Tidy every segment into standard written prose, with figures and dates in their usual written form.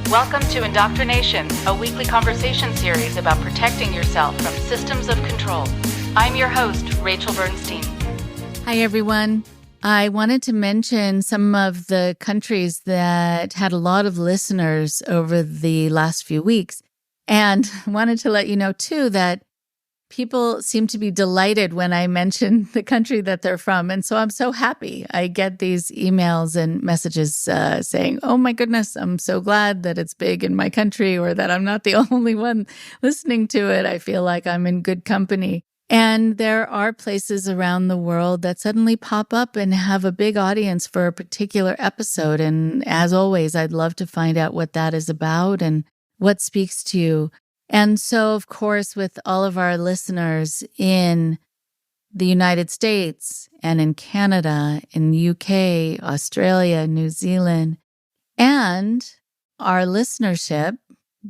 Welcome to IndoctriNation, a weekly conversation series about protecting yourself from systems of control. I'm your host, Rachel Bernstein. Hi, everyone. I wanted to mention some of the countries that had a lot of listeners over the last few weeks, and wanted to let you know, too, that people seem to be delighted when I mention the country that they're from. And so I'm so happy. I get these emails and messages saying, oh my goodness, I'm so glad that it's big in my country or that I'm not the only one listening to it. I feel like I'm in good company. And there are places around the world that suddenly pop up and have a big audience for a particular episode. And as always, I'd love to find out what that is about and what speaks to you. And so, of course, with all of our listeners in the United States and in Canada, in the UK, Australia, New Zealand, and our listenership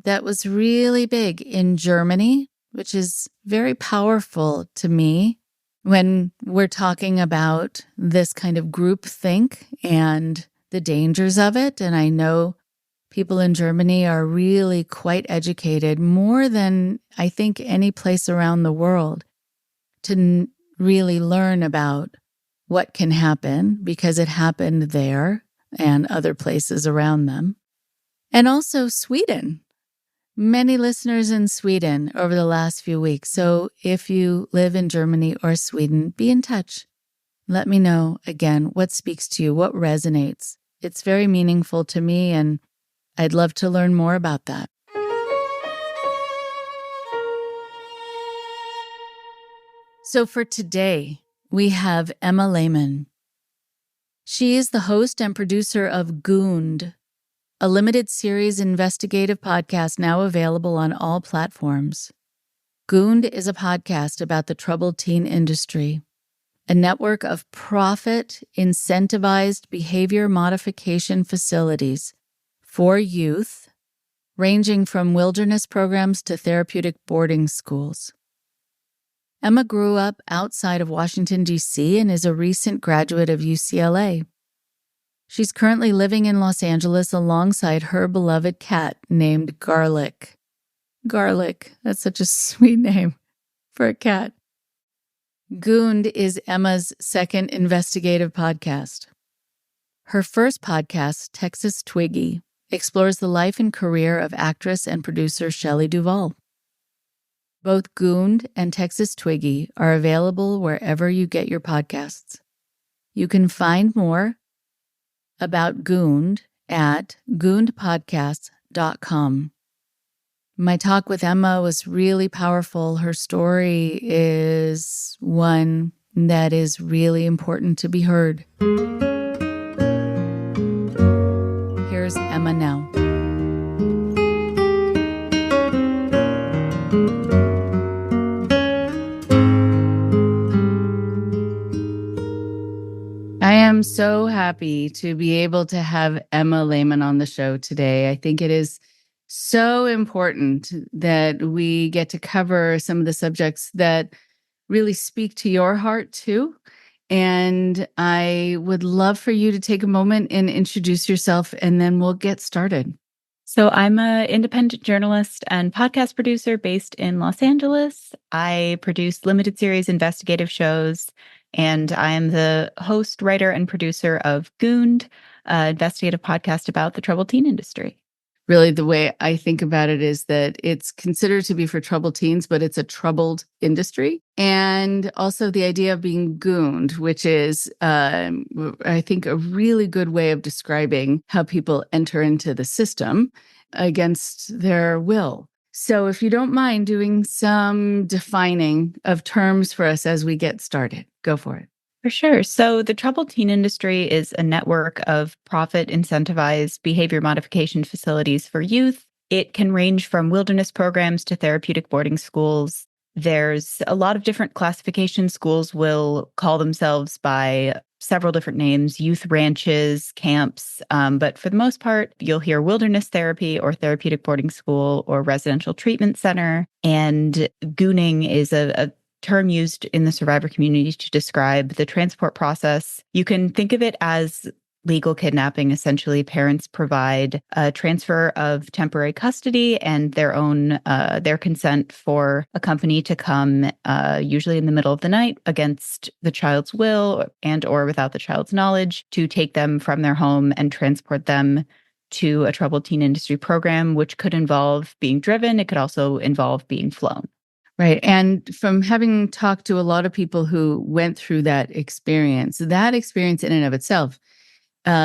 that was really big in Germany, which is very powerful to me when we're talking about this kind of groupthink and the dangers of it. And I know people in Germany are really quite educated, more than I think any place around the world, to really learn about what can happen because it happened there and other places around them. And also Sweden. Many listeners in Sweden over the last few weeks. So if you live in Germany or Sweden, be in touch. Let me know, again, what speaks to you, what resonates. It's very meaningful to me, and I'd love to learn more about that. So for today, we have Emma Lehman. She is the host and producer of Gooned, a limited series investigative podcast now available on all platforms. Gooned is a podcast about the troubled teen industry, a network of profit-incentivized behavior modification facilities for youth, ranging from wilderness programs to therapeutic boarding schools. Emma grew up outside of Washington, D.C., and is a recent graduate of UCLA. She's currently living in Los Angeles alongside her beloved cat named Garlic. Garlic, that's such a sweet name for a cat. Gooned is Emma's second investigative podcast. Her first podcast, Texas Twiggy, explores the life and career of actress and producer Shelley Duvall. Both Gooned and Texas Twiggy are available wherever you get your podcasts. You can find more about Gooned at goonedpodcast.com. My talk with Emma was really powerful. Her story is one that is really important to be heard. Here's Emma now. I am so happy to be able to have Emma Lehman on the show today. I think it is so important that we get to cover some of the subjects that really speak to your heart too. And I would love for you to take a moment and introduce yourself, and then we'll get started. So I'm an independent journalist and podcast producer based in Los Angeles. I produce limited series investigative shows, and I am the host, writer, and producer of Gooned, an investigative podcast about the troubled teen industry. Really, the way I think about it is that it's considered to be for troubled teens, but it's a troubled industry. And also the idea of being gooned, which is, I think, a really good way of describing how people enter into the system against their will. So if you don't mind doing some defining of terms for us as we get started, go for it. For sure. So the troubled teen industry is a network of profit-incentivized behavior modification facilities for youth. It can range from wilderness programs to therapeutic boarding schools. There's a lot of different classifications. Schools will call themselves by several different names, youth ranches, camps. But for the most part, you'll hear wilderness therapy or therapeutic boarding school or residential treatment center. And gooning is a term used in the survivor community to describe the transport process. You can think of it as legal kidnapping, essentially parents provide a transfer of temporary custody and their consent for a company to come, usually in the middle of the night, against the child's will and or without the child's knowledge, to take them from their home and transport them to a troubled teen industry program, which could involve being driven. It could also involve being flown. Right. And from having talked to a lot of people who went through that experience in and of itself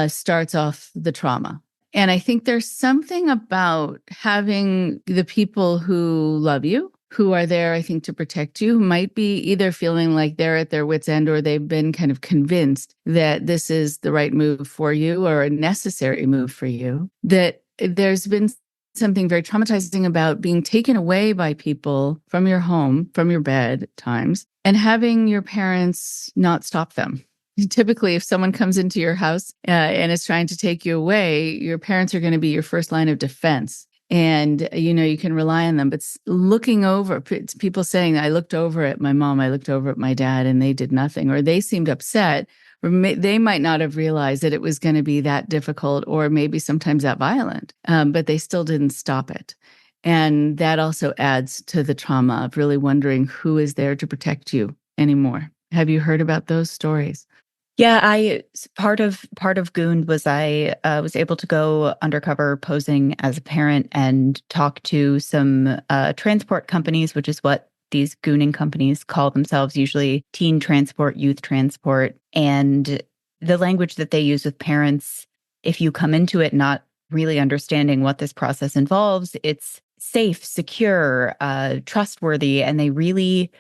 starts off the trauma. And I think there's something about having the people who love you, who are there, I think, to protect you, who might be either feeling like they're at their wits' end or they've been kind of convinced that this is the right move for you or a necessary move for you, that there's been something very traumatizing about being taken away by people from your home, from your bed at times, and having your parents not stop them. Typically, if someone comes into your house and is trying to take you away, your parents are going to be your first line of defense. And, you can rely on them. But looking over, people saying, I looked over at my mom, I looked over at my dad, and they did nothing, or they seemed upset, or they might not have realized that it was going to be that difficult, or maybe sometimes that violent, but they still didn't stop it. And that also adds to the trauma of really wondering who is there to protect you anymore. Have you heard about those stories? Yeah, part of Gooned was I was able to go undercover posing as a parent and talk to some transport companies, which is what these gooning companies call themselves, usually teen transport, youth transport. And the language that they use with parents, if you come into it not really understanding what this process involves, it's safe, secure, trustworthy, and they really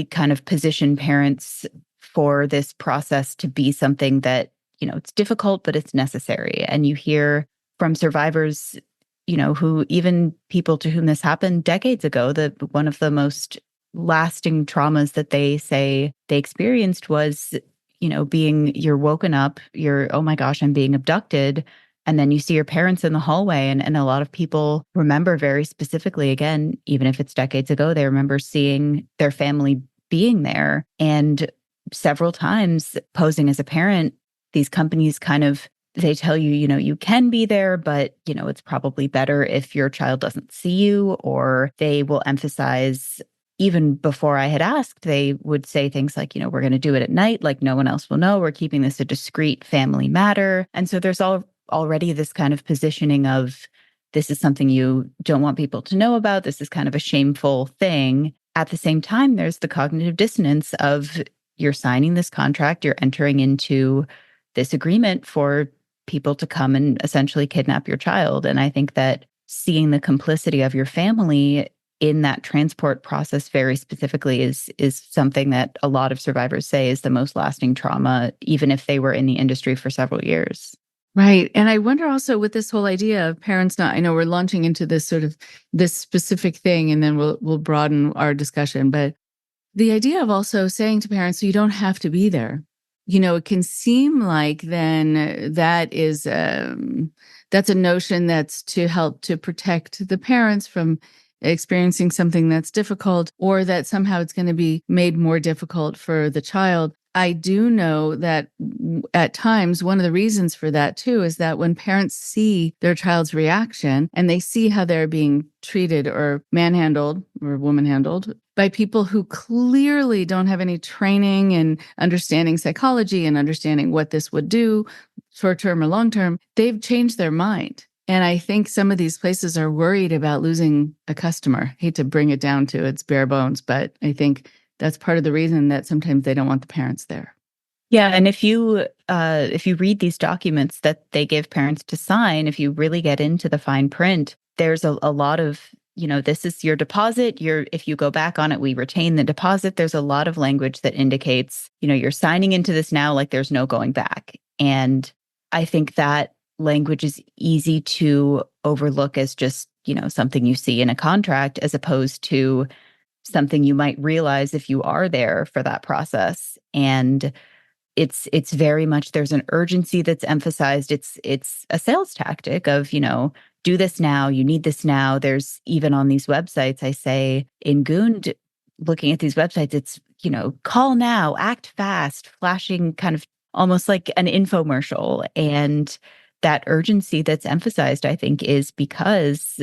kind of position parents for this process to be something that, it's difficult, but it's necessary. And you hear from survivors, who even people to whom this happened decades ago, that one of the most lasting traumas that they say they experienced was, you're woken up, oh my gosh, I'm being abducted. And then you see your parents in the hallway. And a lot of people remember very specifically, again, even if it's decades ago, they remember seeing their family being there. And several times posing as a parent, these companies they tell you, you can be there, but, it's probably better if your child doesn't see you, or they will emphasize, even before I had asked, they would say things like, we're going to do it at night, like no one else will know. We're keeping this a discreet family matter. And so there's already this kind of positioning of, this is something you don't want people to know about. This is kind of a shameful thing. At the same time, there's the cognitive dissonance of, you're signing this contract, you're entering into this agreement for people to come and essentially kidnap your child. And I think that seeing the complicity of your family in that transport process very specifically is something that a lot of survivors say is the most lasting trauma, even if they were in the industry for several years. Right. And I wonder also with this whole idea of parents not, I know we're launching into this this specific thing, and then we'll broaden our discussion, but the idea of also saying to parents, so you don't have to be there. It can seem like then that's a notion that's to help to protect the parents from experiencing something that's difficult, or that somehow it's going to be made more difficult for the child. I do know that at times, one of the reasons for that too is that when parents see their child's reaction and they see how they're being treated or manhandled or woman-handled by people who clearly don't have any training in understanding psychology and understanding what this would do, short-term or long-term, they've changed their mind. And I think some of these places are worried about losing a customer. I hate to bring it down to its bare bones, but I think that's part of the reason that sometimes they don't want the parents there. Yeah, and if you read these documents that they give parents to sign, if you really get into the fine print, there's a lot of, this is your deposit. If you go back on it, we retain the deposit. There's a lot of language that indicates, you're signing into this now, like there's no going back. And I think that language is easy to overlook as just, something you see in a contract, as opposed to something you might realize if you are there for that process. And it's very much, there's an urgency that's emphasized. It's a sales tactic of, do this now, you need this now. There's even on these websites, I say in Gooned, looking at these websites, it's, call now, act fast, flashing kind of almost like an infomercial. And that urgency that's emphasized, I think, is because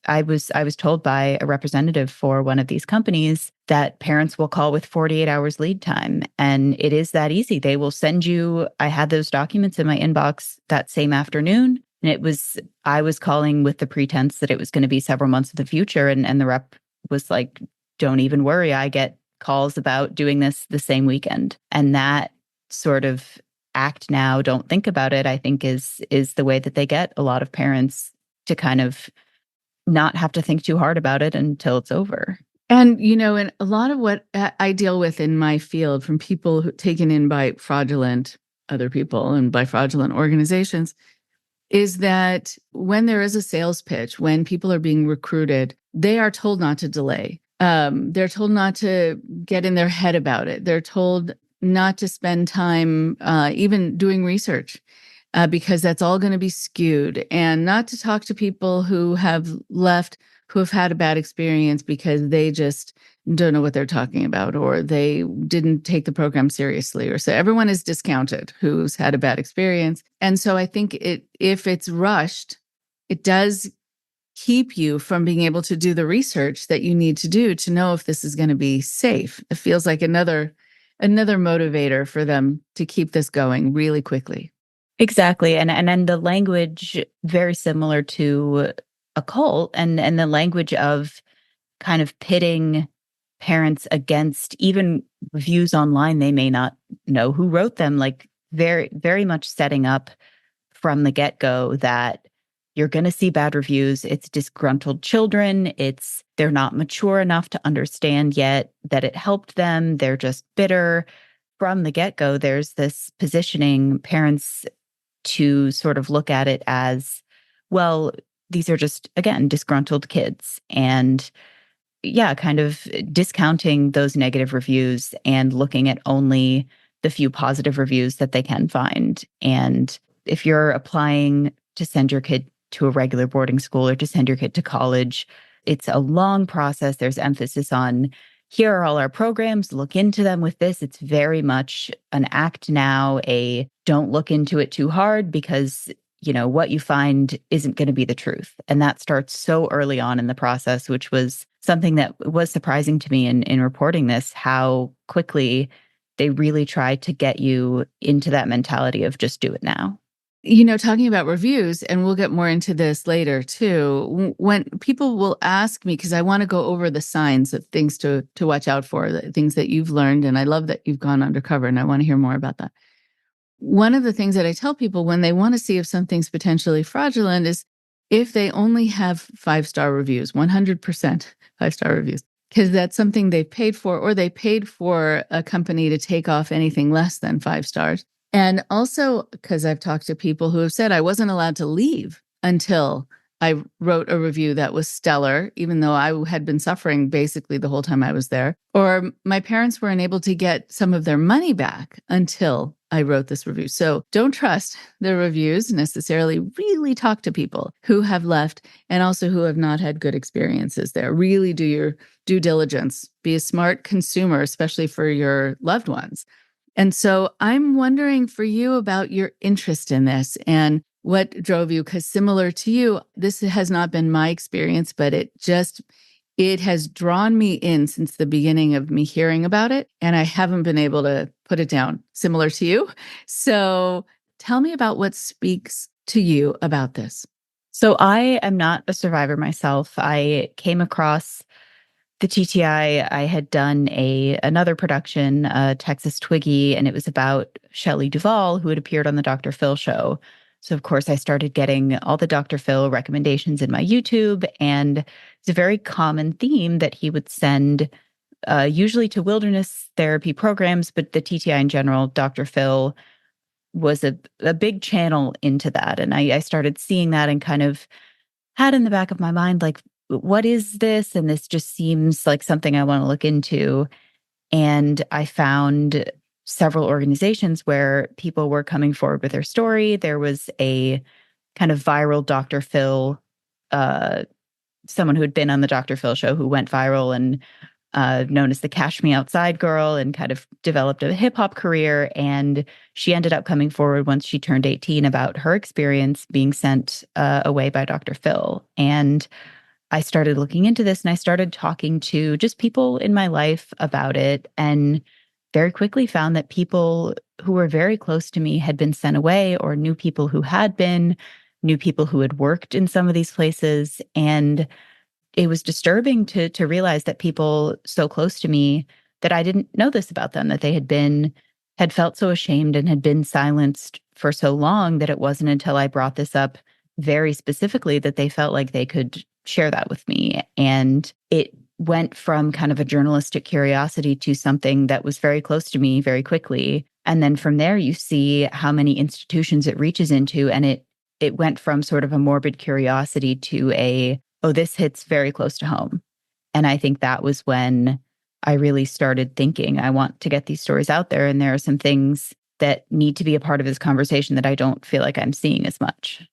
I was told by a representative for one of these companies that parents will call with 48 hours lead time. And it is that easy. They will send you, I had those documents in my inbox that same afternoon. And I was calling with the pretense that it was going to be several months in the future. And the rep was like, don't even worry. I get calls about doing this the same weekend. And that sort of act now, don't think about it, I think is the way that they get a lot of parents to kind of not have to think too hard about it until it's over. And, and a lot of what I deal with in my field from people taken in by fraudulent other people and by fraudulent organizations is that when there is a sales pitch, when people are being recruited, they are told not to delay. They're told not to get in their head about it. They're told not to spend time even doing research because that's all going to be skewed, and not to talk to people who have left, who have had a bad experience because they just don't know what they're talking about, or they didn't take the program seriously, or so everyone is discounted who's had a bad experience. And so I think if it's rushed, it does keep you from being able to do the research that you need to do to know if this is going to be safe. It feels like another motivator for them to keep this going really quickly. Exactly. And then the language very similar to a cult, and the language of kind of pitting parents against even reviews online they may not know who wrote them, like very, very much setting up from the get-go that you're going to see bad reviews. It's disgruntled children. They're not mature enough to understand yet that it helped them. They're just bitter. From the get-go, there's this positioning parents to sort of look at it as, well, these are just, again, disgruntled kids. And yeah, kind of discounting those negative reviews and looking at only the few positive reviews that they can find. And if you're applying to send your kid to a regular boarding school or to send your kid to college, it's a long process. There's emphasis on, here are all our programs, look into them with this. It's very much an act now, a don't look into it too hard because, what you find isn't going to be the truth. And that starts so early on in the process, which was something that was surprising to me in reporting this, how quickly they really tried to get you into that mentality of just do it now. Talking about reviews, and we'll get more into this later too, when people will ask me, because I want to go over the signs of things to watch out for, the things that you've learned, and I love that you've gone undercover, and I want to hear more about that. One of the things that I tell people when they want to see if something's potentially fraudulent is if they only have 5-star reviews, 100% 5-star reviews, because that's something they paid for, or they paid for a company to take off anything less than 5 stars. And also because I've talked to people who have said I wasn't allowed to leave until I wrote a review that was stellar, even though I had been suffering basically the whole time I was there. Or my parents weren't able to get some of their money back until I wrote this review. So don't trust the reviews necessarily. Really talk to people who have left and also who have not had good experiences there. Really do your due diligence. Be a smart consumer, especially for your loved ones. And so I'm wondering for you about your interest in this and what drove you, because similar to you, this has not been my experience, but it has drawn me in since the beginning of me hearing about it. And I haven't been able to put it down, similar to you. So tell me about what speaks to you about this. So I am not a survivor myself. I came across the TTI. I had done another production, Texas Twiggy, and it was about Shelley Duvall, who had appeared on the Dr. Phil show. So, of course, I started getting all the Dr. Phil recommendations in my YouTube, and it's a very common theme that he would send usually to wilderness therapy programs, but the TTI in general, Dr. Phil was a big channel into that. And I started seeing that and kind of had in the back of my mind, like, what is this? And this just seems like something I want to look into. And I found several organizations where people were coming forward with their story. There was a kind of viral Dr. Phil, someone who had been on the Dr. Phil show who went viral and known as the Cash Me Outside girl, and kind of developed a hip hop career. And she ended up coming forward once she turned 18 about her experience being sent away by Dr. Phil. And I started looking into this, and I started talking to just people in my life about it, and very quickly found that people who were very close to me had been sent away, or knew people who had been, knew people who had worked in some of these places. And it was disturbing to realize that people so close to me, that I didn't know this about them, that they had felt so ashamed and had been silenced for so long, that it wasn't until I brought this up very specifically that they felt like they could share that with me. And it went from kind of a journalistic curiosity to something that was very close to me very quickly. And then from there, you see how many institutions it reaches into. And it went from sort of a morbid curiosity to oh, this hits very close to home. And I think that was when I really started thinking, I want to get these stories out there. And there are some things that need to be a part of this conversation that I don't feel like I'm seeing as much.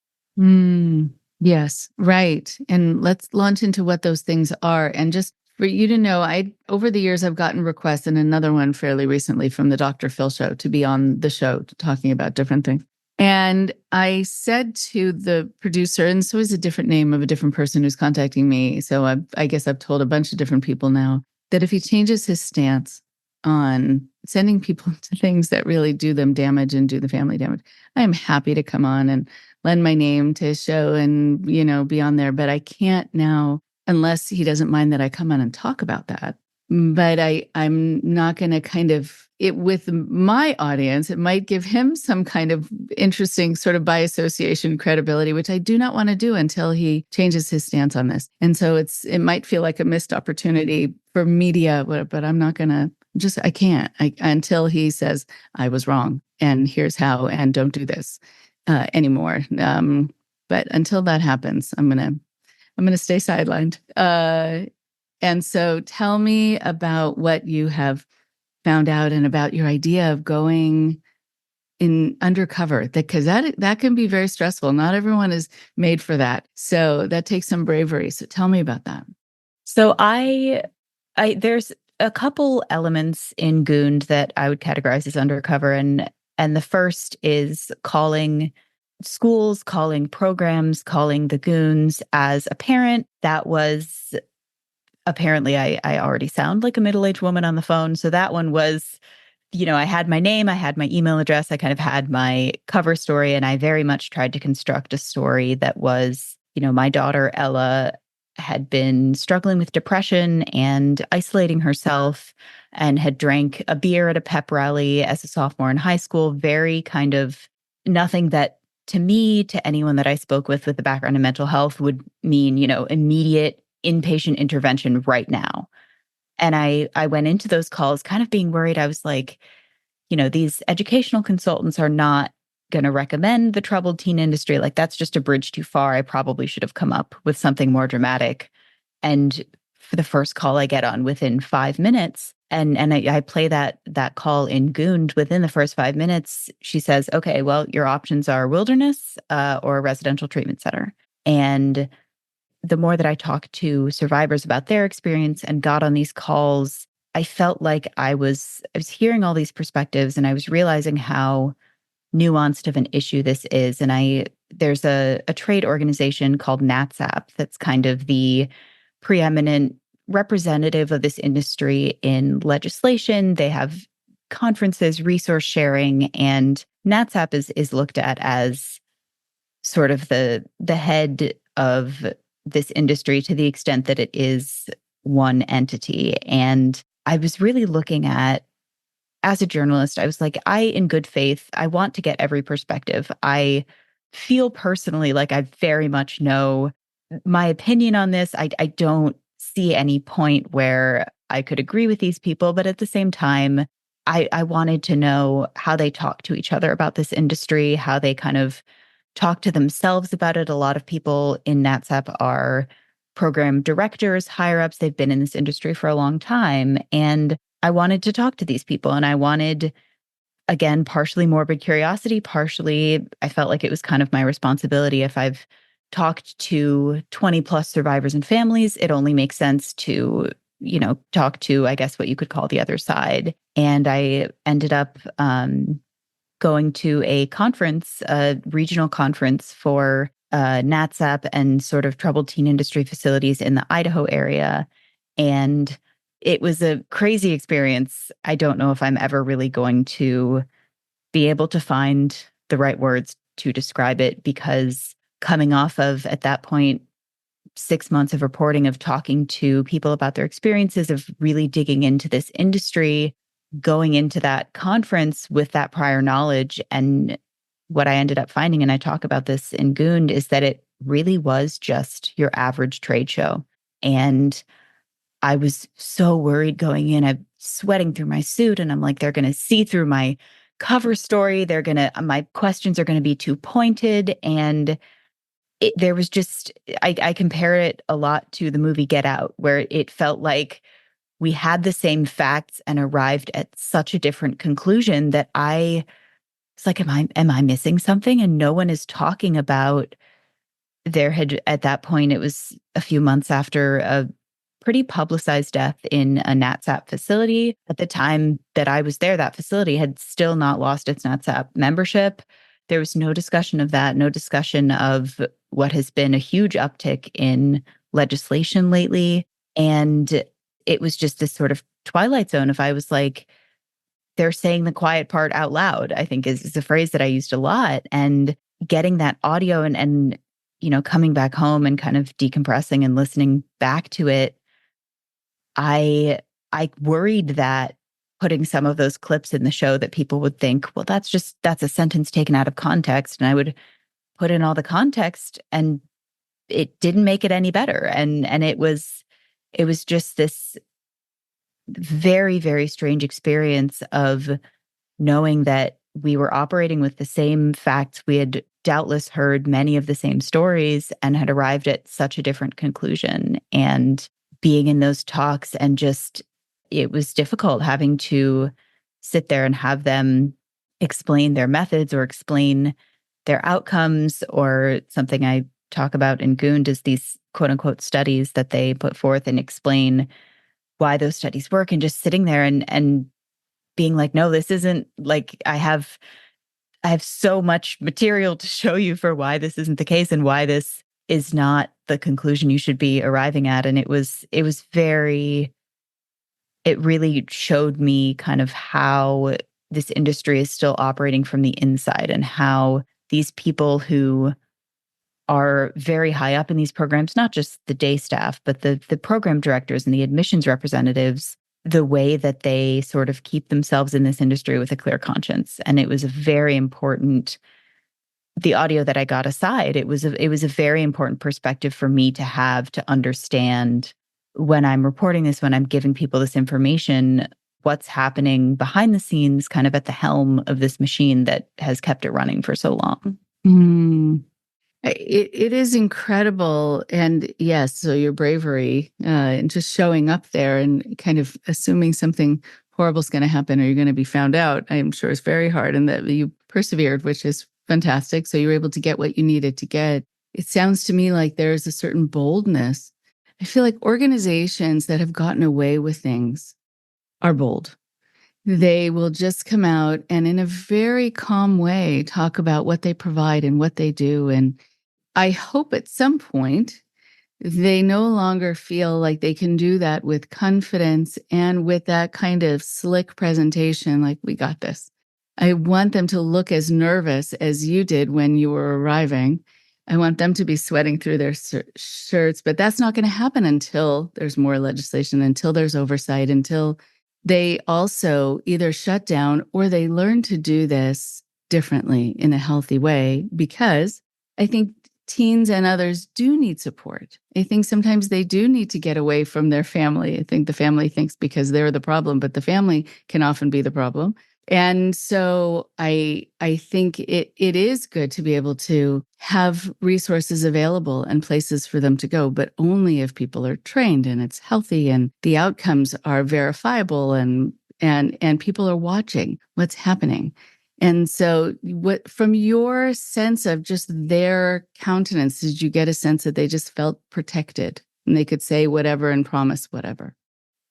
Yes, right. And let's launch into what those things are. And just for you to know, over the years, I've gotten requests, and another one fairly recently from the Dr. Phil show, to be on the show talking about different things. And I said to the producer, and so is a different name of a different person who's contacting me. So I guess I've told a bunch of different people now that if he changes his stance on sending people to things that really do them damage and do the family damage, I am happy to come on and lend my name to his show and, be on there. But I can't now, unless he doesn't mind that I come on and talk about that. But I'm not going to kind of, with my audience, it might give him some kind of interesting sort of by association credibility, which I do not want to do until he changes his stance on this. And so it might feel like a missed opportunity for media, but I'm not going to, I can't until he says, I was wrong and here's how, and don't do this anymore. But until that happens, I'm going to stay sidelined. And so tell me about what you have found out and about your idea of going in undercover, because that can be very stressful. Not everyone is made for that. So that takes some bravery. So tell me about that. So there's a couple elements in Gooned that I would categorize as undercover. And the first is calling schools, calling programs, calling the goons. As a parent, that was apparently I already sound like a middle-aged woman on the phone. So that one was, I had my name, I had my email address, I kind of had my cover story, and I very much tried to construct a story that was, my daughter Ella had been struggling with depression and isolating herself, and had drank a beer at a pep rally as a sophomore in high school. Very kind of nothing that, to me, to anyone that I spoke with a background in mental health, would mean, immediate inpatient intervention right now. And I went into those calls kind of being worried. I was like, these educational consultants are not going to recommend the troubled teen industry. Like, that's just a bridge too far. I probably should have come up with something more dramatic. And for the first call I get on, within 5 minutes, and I play that call in Gooned, within the first 5 minutes, she says, okay, well, your options are wilderness or a residential treatment center. And the more that I talked to survivors about their experience and got on these calls, I felt like I was hearing all these perspectives, and I was realizing how nuanced of an issue this is. And there's a trade organization called NATSAP that's kind of the preeminent representative of this industry in legislation. They have conferences, resource sharing, and NATSAP is looked at as sort of the head of this industry, to the extent that it is one entity. And I was really looking at, as a journalist, I was like, in good faith, I want to get every perspective. I feel personally like I very much know my opinion on this. I don't see any point where I could agree with these people, but at the same time, I wanted to know how they talk to each other about this industry, how they kind of talk to themselves about it. A lot of people in NATSAP are program directors, higher ups. They've been in this industry for a long time. And I wanted to talk to these people. And I wanted, again, partially morbid curiosity, partially I felt like it was kind of my responsibility. If I've talked to 20 plus survivors and families, it only makes sense to talk to, I guess, what you could call the other side. And I ended up going to a conference, a regional conference for NATSAP and sort of troubled teen industry facilities in the Idaho area. And it was a crazy experience. I don't know if I'm ever really going to be able to find the right words to describe it, because coming off of, at that point, 6 months of reporting, of talking to people about their experiences, of really digging into this industry, going into that conference with that prior knowledge. And what I ended up finding, and I talk about this in Gooned, is that it really was just your average trade show. And I was so worried going in. I'm sweating through my suit, and I'm like, they're going to see through my cover story. My questions are going to be too pointed. And there was just, I compare it a lot to the movie Get Out, where it felt like we had the same facts and arrived at such a different conclusion that it's like, am I missing something? And no one is talking about, at that point, it was a few months after a pretty publicized death in a NATSAP facility. At the time that I was there, that facility had still not lost its NATSAP membership. There was no discussion of that, no discussion of what has been a huge uptick in legislation lately. And it was just this sort of twilight zone. If I was like, they're saying the quiet part out loud, I think is a phrase that I used a lot. And getting that audio and coming back home and kind of decompressing and listening back to it, I worried that putting some of those clips in the show, that people would think, well, that's a sentence taken out of context. And I would put in all the context, and it didn't make it any better. And it was just this very, very strange experience of knowing that we were operating with the same facts. We had doubtless heard many of the same stories and had arrived at such a different conclusion. And being in those talks, and it was difficult having to sit there and have them explain their methods or explain their outcomes. Or something I talk about in Gooned is these quote unquote studies that they put forth and explain why those studies work, and just sitting there and being like, no, this isn't, like, I have so much material to show you for why this isn't the case and why this is not the conclusion you should be arriving at. And it really showed me kind of how this industry is still operating from the inside, and how these people who are very high up in these programs, not just the day staff, but the program directors and the admissions representatives, the way that they sort of keep themselves in this industry with a clear conscience. And it was a very important, the audio that I got aside, it was a very important perspective for me to have, to understand when I'm reporting this, when I'm giving people this information, what's happening behind the scenes, kind of at the helm of this machine that has kept it running for so long. It is incredible. And yes, so your bravery and just showing up there and kind of assuming something horrible is going to happen or you're going to be found out, I'm sure is very hard, and that you persevered, which is fantastic. So you were able to get what you needed to get. It sounds to me like there's a certain boldness. I feel like organizations that have gotten away with things are bold. They will just come out and in a very calm way talk about what they provide and what they do. And I hope at some point they no longer feel like they can do that with confidence and with that kind of slick presentation, like, we got this. I want them to look as nervous as you did when you were arriving. I want them to be sweating through their shirts, but that's not going to happen until there's more legislation, until there's oversight, until they also either shut down or they learn to do this differently in a healthy way, because I think teens and others do need support. I think sometimes they do need to get away from their family. I think the family thinks because they're the problem, but the family can often be the problem. And so I think it is good to be able to have resources available and places for them to go, but only if people are trained and it's healthy and the outcomes are verifiable and people are watching what's happening. And so what, from your sense of just their countenance, did you get a sense that they just felt protected and they could say whatever and promise whatever?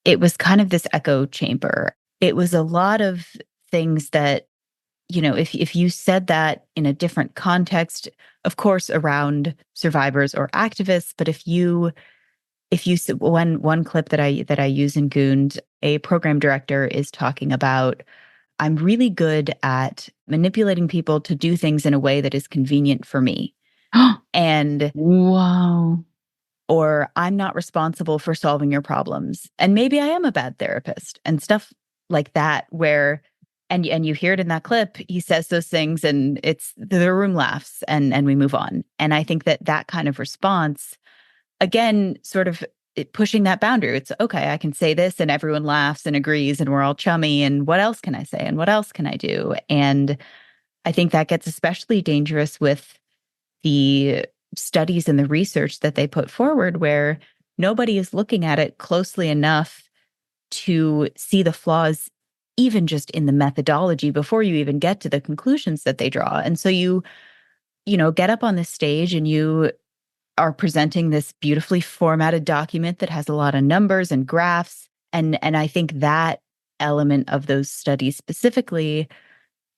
it was kind of this echo chamber. It was a lot of things that, if you said that in a different context, of course, around survivors or activists, but if you one clip that I use in Gooned, a program director is talking about, I'm really good at manipulating people to do things in a way that is convenient for me. And Wow. or I'm not responsible for solving your problems. And maybe I am a bad therapist and stuff like that, where and you hear it in that clip, he says those things and it's the room laughs and we move on. And I think that kind of response, again, sort of pushing that boundary. It's okay, I can say this and everyone laughs and agrees and we're all chummy. And what else can I say? And what else can I do? And I think that gets especially dangerous with the studies and the research that they put forward, where nobody is looking at it closely enough to see the flaws, even just in the methodology, before you even get to the conclusions that they draw. And so you get up on this stage and you are presenting this beautifully formatted document that has a lot of numbers and graphs. And I think that element of those studies specifically,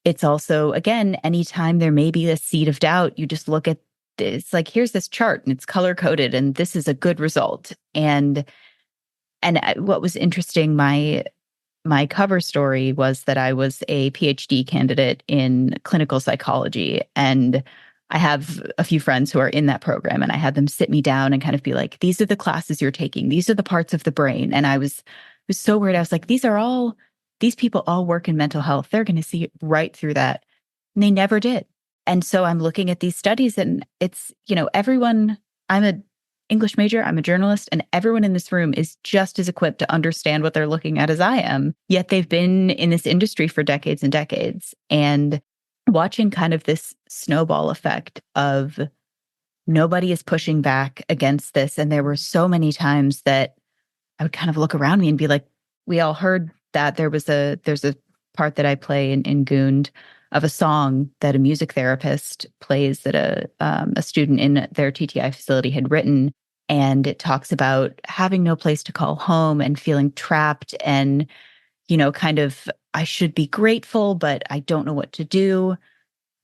it's also, again, anytime there may be a seed of doubt, you just look at it's like, here's this chart and it's color coded and this is a good result. And what was interesting, my cover story was that I was a PhD candidate in clinical psychology, and I have a few friends who are in that program, and I had them sit me down and kind of be like, these are the classes you're taking, these are the parts of the brain. And I was so weird. I was like, these people all work in mental health, they're going to see right through that. And they never did. And so I'm looking at these studies and it's, everyone, I'm a English major, I'm a journalist, and everyone in this room is just as equipped to understand what they're looking at as I am. Yet they've been in this industry for decades and decades. And watching kind of this snowball effect of nobody is pushing back against this. And there were so many times that I would kind of look around me and be like, we all heard that there's a part that I play in Gooned of a song that a music therapist plays that a student in their TTI facility had written. And it talks about having no place to call home and feeling trapped and, kind of, I should be grateful, but I don't know what to do.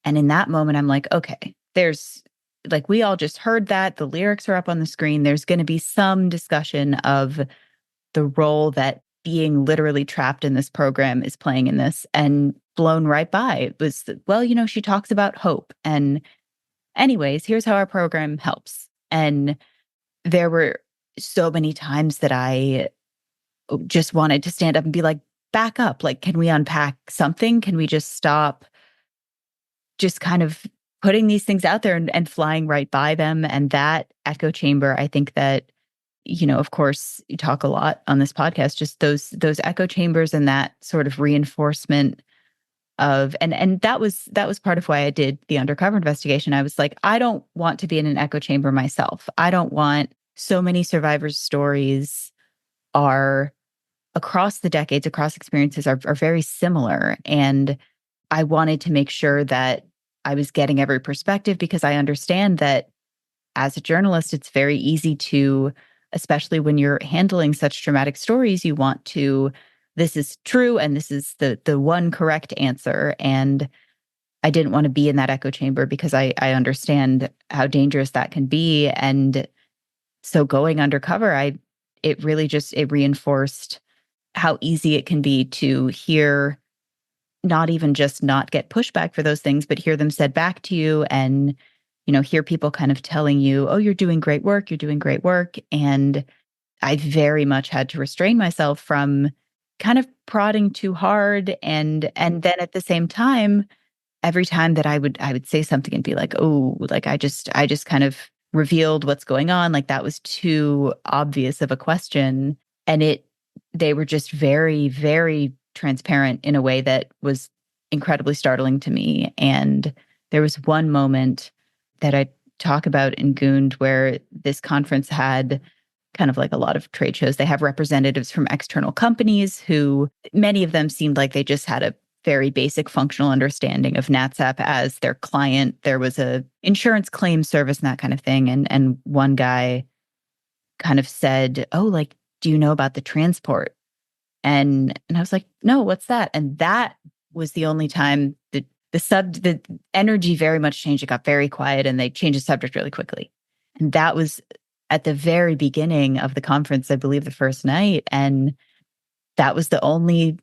And in that moment, I'm like, okay, there's like, we all just heard that. The lyrics are up on the screen. There's going to be some discussion of the role that being literally trapped in this program is playing in this, and blown right by. It was, well, she talks about hope. And anyways, here's how our program helps. And there were so many times that I just wanted to stand up and be like, back up. Like, can we unpack something? Can we just stop just kind of putting these things out there and flying right by them? And that echo chamber, I think that, of course, you talk a lot on this podcast, just those echo chambers and that sort of reinforcement of, and that was part of why I did the undercover investigation. I was like, I don't want to be in an echo chamber myself. I don't want, so many survivors' stories are across the decades, across experiences are very similar. And I wanted to make sure that I was getting every perspective, because I understand that as a journalist, it's very easy to, especially when you're handling such traumatic stories, you want to, this is true and this is the one correct answer. And I didn't want to be in that echo chamber, because I understand how dangerous that can be. And so going undercover, it really just, it reinforced how easy it can be to hear, not even just not get pushback for those things, but hear them said back to you, and hear people kind of telling you, oh, you're doing great work, you're doing great work. And I very much had to restrain myself from kind of prodding too hard. And then at the same time, every time that I would say something and be like, oh, like I just kind of revealed what's going on, like that was too obvious of a question. And they were just very, very transparent in a way that was incredibly startling to me. And there was one moment that I talk about in Gooned where this conference had kind of like a lot of trade shows. They have representatives from external companies who, many of them seemed like they just had a very basic functional understanding of NatSap as their client. There was a insurance claim service and that kind of thing. And one guy kind of said, oh, like, do you know about the transport? And I was like, no, what's that? And that was the only time the energy very much changed. It got very quiet and they changed the subject really quickly. And that was at the very beginning of the conference, I believe the first night. And that was the only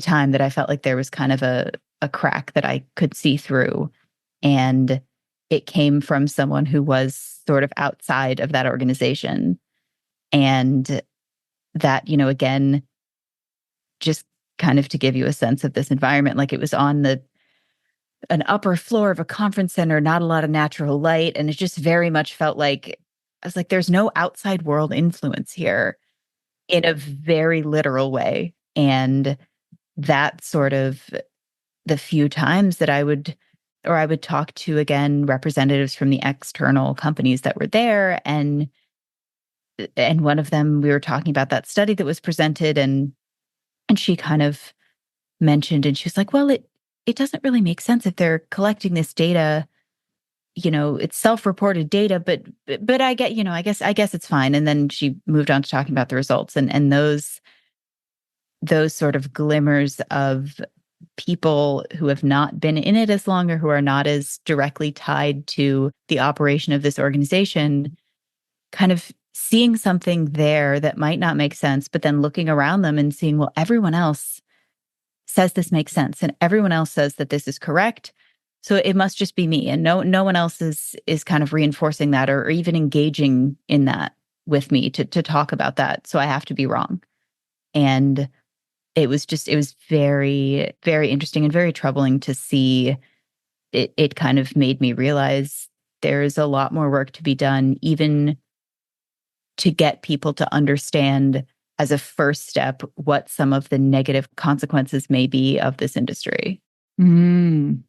time that I felt like there was kind of a crack that I could see through. And it came from someone who was sort of outside of that organization. And that, again, just kind of to give you a sense of this environment, like it was on an upper floor of a conference center, not a lot of natural light. And it just very much felt like, I was like, there's no outside world influence here in a very literal way. And that sort of the few times that I would talk to, again, representatives from the external companies that were there. And one of them, we were talking about that study that was presented, and she kind of mentioned, and she was like, well, it doesn't really make sense if they're collecting this data, it's self-reported data, but I get, I guess it's fine. And then she moved on to talking about the results, and those sort of glimmers of people who have not been in it as long or who are not as directly tied to the operation of this organization, kind of seeing something there that might not make sense, but then looking around them and seeing, well, everyone else says this makes sense and everyone else says that this is correct. So it must just be me. And no one else is kind of reinforcing that or even engaging in that with me to talk about that. So I have to be wrong. And it was very, very interesting and very troubling to see. It kind of made me realize there's a lot more work to be done, even to get people to understand as a first step what some of the negative consequences may be of this industry. Mm.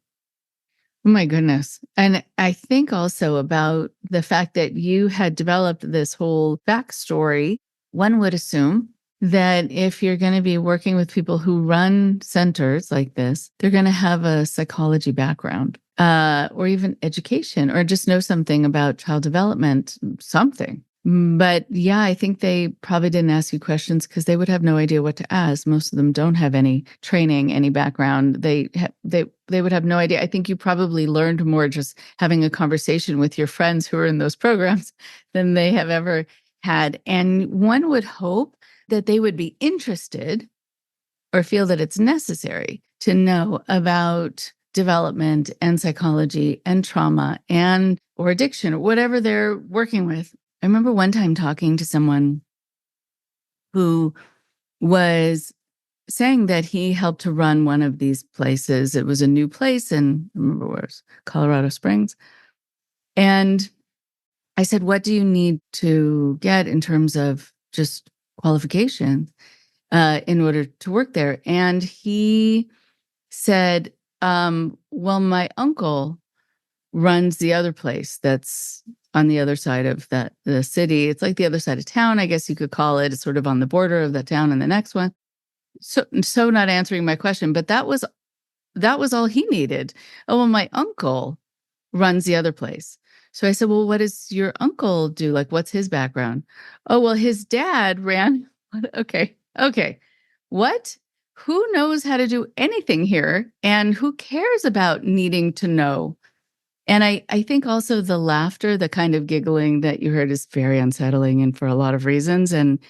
Oh my goodness. And I think also about the fact that you had developed this whole backstory. One would assume that if you're going to be working with people who run centers like this, they're going to have a psychology background, or even education, or just know something about child development, something. But yeah, I think they probably didn't ask you questions because they would have no idea what to ask. Most of them don't have any training, any background. They would have no idea. I think you probably learned more just having a conversation with your friends who are in those programs than they have ever had. And one would hope that they would be interested or feel that it's necessary to know about development and psychology and trauma and or addiction or whatever they're working with. I remember one time talking to someone who was saying that he helped to run one of these places. It was a new place in, I remember where it was, Colorado Springs. And I said, what do you need to get in terms of just qualifications in order to work there? And he said, well, my uncle runs the other place that's on the other side of the city. It's like the other side of town, I guess you could call it. It's sort of on the border of the town and the next one. So not answering my question, but that was all he needed. Oh, well, my uncle runs the other place. So I said, well, what does your uncle do? Like, what's his background? Oh, well, his dad ran. Okay. What? Who knows how to do anything here? And who cares about needing to know? And I think also the laughter, the kind of giggling that you heard is very unsettling and for a lot of reasons. And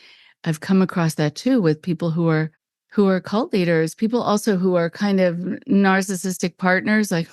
I've come across that too with people who are cult leaders, people also who are kind of narcissistic partners, like,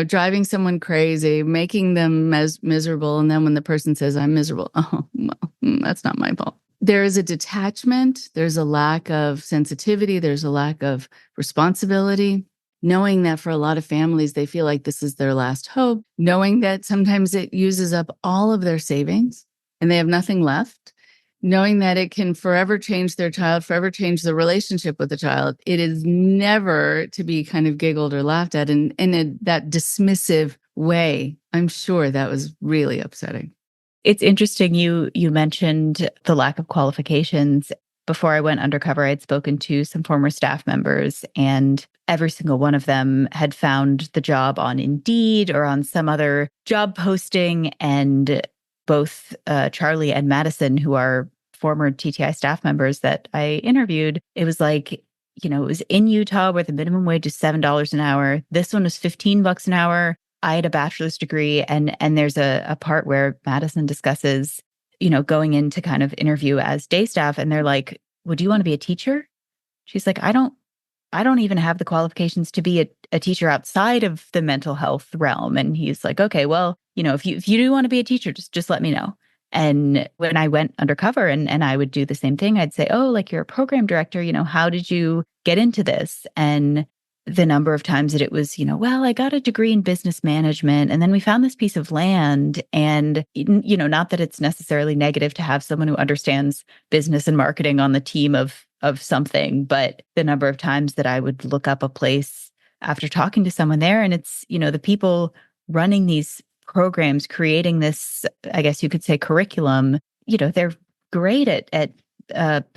driving someone crazy, making them miserable. And then when the person says, I'm miserable, oh, well, that's not my fault. There is a detachment. There's a lack of sensitivity. There's a lack of responsibility. Knowing that for a lot of families, they feel like this is their last hope, knowing that sometimes it uses up all of their savings and they have nothing left, knowing that it can forever change their child, forever change the relationship with the child. It is never to be kind of giggled or laughed at in that dismissive way. I'm sure that was really upsetting. It's interesting you mentioned the lack of qualifications. Before I went undercover, I had spoken to some former staff members, and every single one of them had found the job on Indeed or on some other job posting. And both Charlie and Madison, who are former TTI staff members that I interviewed, it was like, it was in Utah where the minimum wage is $7 an hour. This one was $15 an hour. I had a bachelor's degree, and there's a part where Madison discusses, going in to kind of interview as day staff, and they're like, "Would you want to be a teacher?" She's like, I don't even have the qualifications to be a teacher outside of the mental health realm. And he's like, okay, well, if you do want to be a teacher, just let me know. And when I went undercover and I would do the same thing, I'd say, oh, like you're a program director, how did you get into this? And the number of times that it was, well, I got a degree in business management and then we found this piece of land. And, not that it's necessarily negative to have someone who understands business and marketing on the team of something, but the number of times that I would look up a place after talking to someone there, and it's, the people running these programs, creating this, I guess you could say, curriculum, they're great at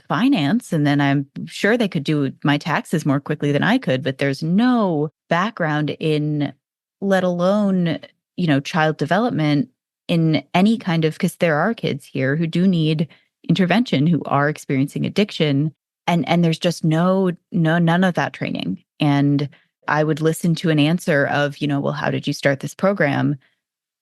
finance, and then I'm sure they could do my taxes more quickly than I could, but there's no background in, let alone, child development in any kind of, because there are kids here who do need intervention, who are experiencing addiction, and there's just none of that training. And I would listen to an answer of, well, how did you start this program?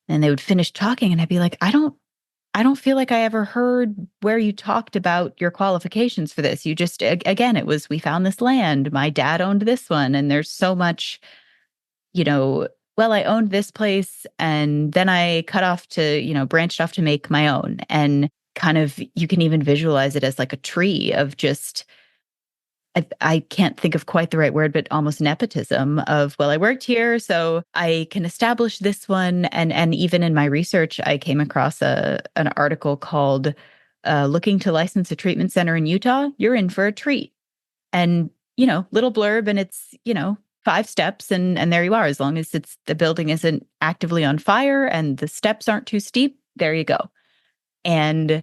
And they would finish talking, and I'd be like, I don't feel like I ever heard where you talked about your qualifications for this. You just, again, it was, we found this land. My dad owned this one. And there's so much, well, I owned this place and then I branched off to make my own. And kind of, you can even visualize it as like a tree of just, I can't think of quite the right word, but almost nepotism of, well, I worked here, so I can establish this one. And even in my research, I came across an article called Looking to License a Treatment Center in Utah, You're in for a Treat. And, little blurb, and it's, 5 steps, and there you are. As long as the building isn't actively on fire and the steps aren't too steep, there you go. And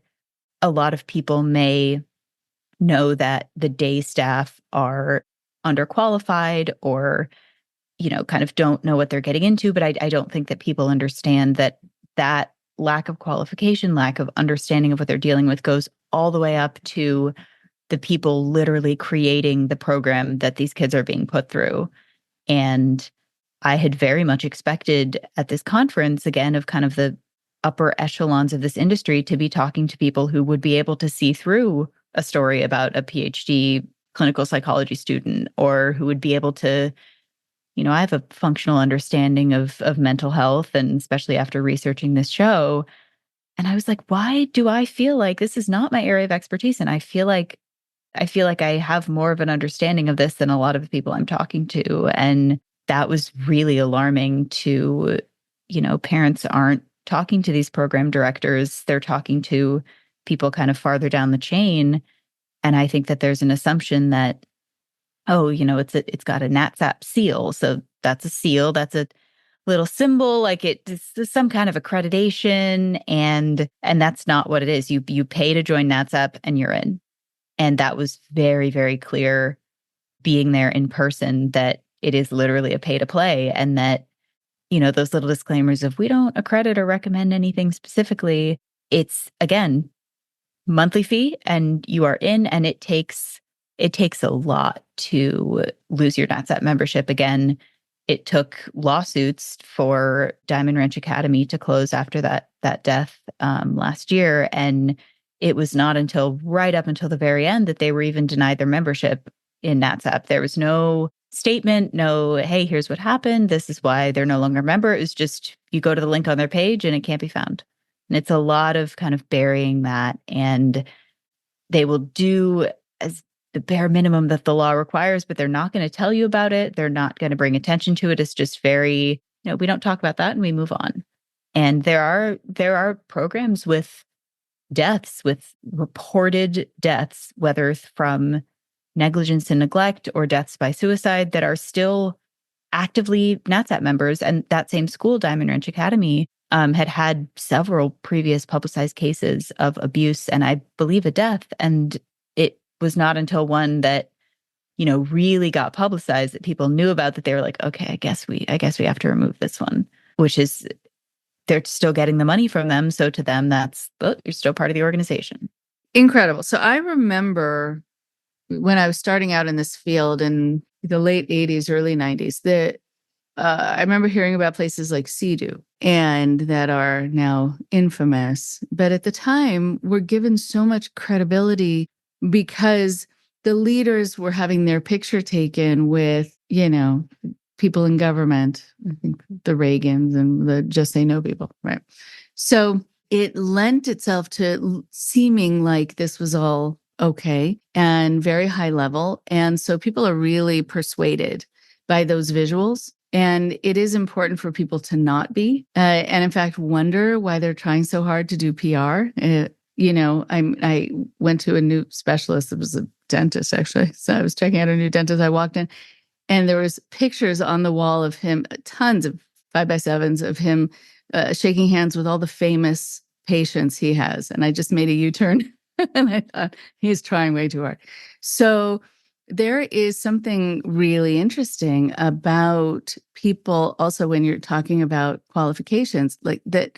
a lot of people may know that the day staff are underqualified or, kind of don't know what they're getting into. But I don't think that people understand that lack of qualification, lack of understanding of what they're dealing with goes all the way up to the people literally creating the program that these kids are being put through. And I had very much expected at this conference, again, of kind of the upper echelons of this industry, to be talking to people who would be able to see through a story about a PhD clinical psychology student, or who would be able to, I have a functional understanding of mental health, and especially after researching this show. And I was like, why do I feel like this is not my area of expertise? And I feel like I have more of an understanding of this than a lot of the people I'm talking to. And that was really alarming to, parents aren't talking to these program directors. They're talking to people kind of farther down the chain. And I think that there's an assumption that, oh, it's got a NATSAP seal. So that's a seal. That's a little symbol, like it's some kind of accreditation. And that's not what it is. You pay to join NATSAP and you're in. And that was very, very clear being there in person, that it is literally a pay to play. And that, those little disclaimers of, we don't accredit or recommend anything specifically. It's, again, monthly fee and you are in, and it takes a lot to lose your NATSAP membership. Again, it took lawsuits for Diamond Ranch Academy to close after that death last year. And it was not until right up until the very end that they were even denied their membership in NATSAP. There was no statement, no, hey, here's what happened. This is why they're no longer a member. It was just, you go to the link on their page and it can't be found. And it's a lot of kind of burying that. And they will do as the bare minimum that the law requires, but they're not going to tell you about it. They're not going to bring attention to it. It's just very, we don't talk about that and we move on. And there are programs with deaths, with reported deaths, whether from negligence and neglect or deaths by suicide, that are still actively NATSAP members. And that same school, Diamond Ranch Academy, had several previous publicized cases of abuse and I believe a death. And it was not until one that, really got publicized that people knew about, that they were like, okay, I guess we have to remove this one, which is, they're still getting the money from them. So to them, that's, you're still part of the organization. Incredible. So I remember when I was starting out in this field in the late 80s, early 90s, that I remember hearing about places like Sea-Doo and that are now infamous. But at the time, were given so much credibility because the leaders were having their picture taken with, people in government, I think the Reagans and the Just Say No people, right? So it lent itself to seeming like this was all okay and very high level. And so people are really persuaded by those visuals. And it is important for people to not be, and in fact, wonder why they're trying so hard to do PR. I went to a new specialist. It was a dentist, actually. So I was checking out a new dentist. I walked in, and there was pictures on the wall of him, tons of 5x7s of him shaking hands with all the famous patients he has. And I just made a U-turn, and I thought he's trying way too hard. So there is something really interesting about people also when you're talking about qualifications, like that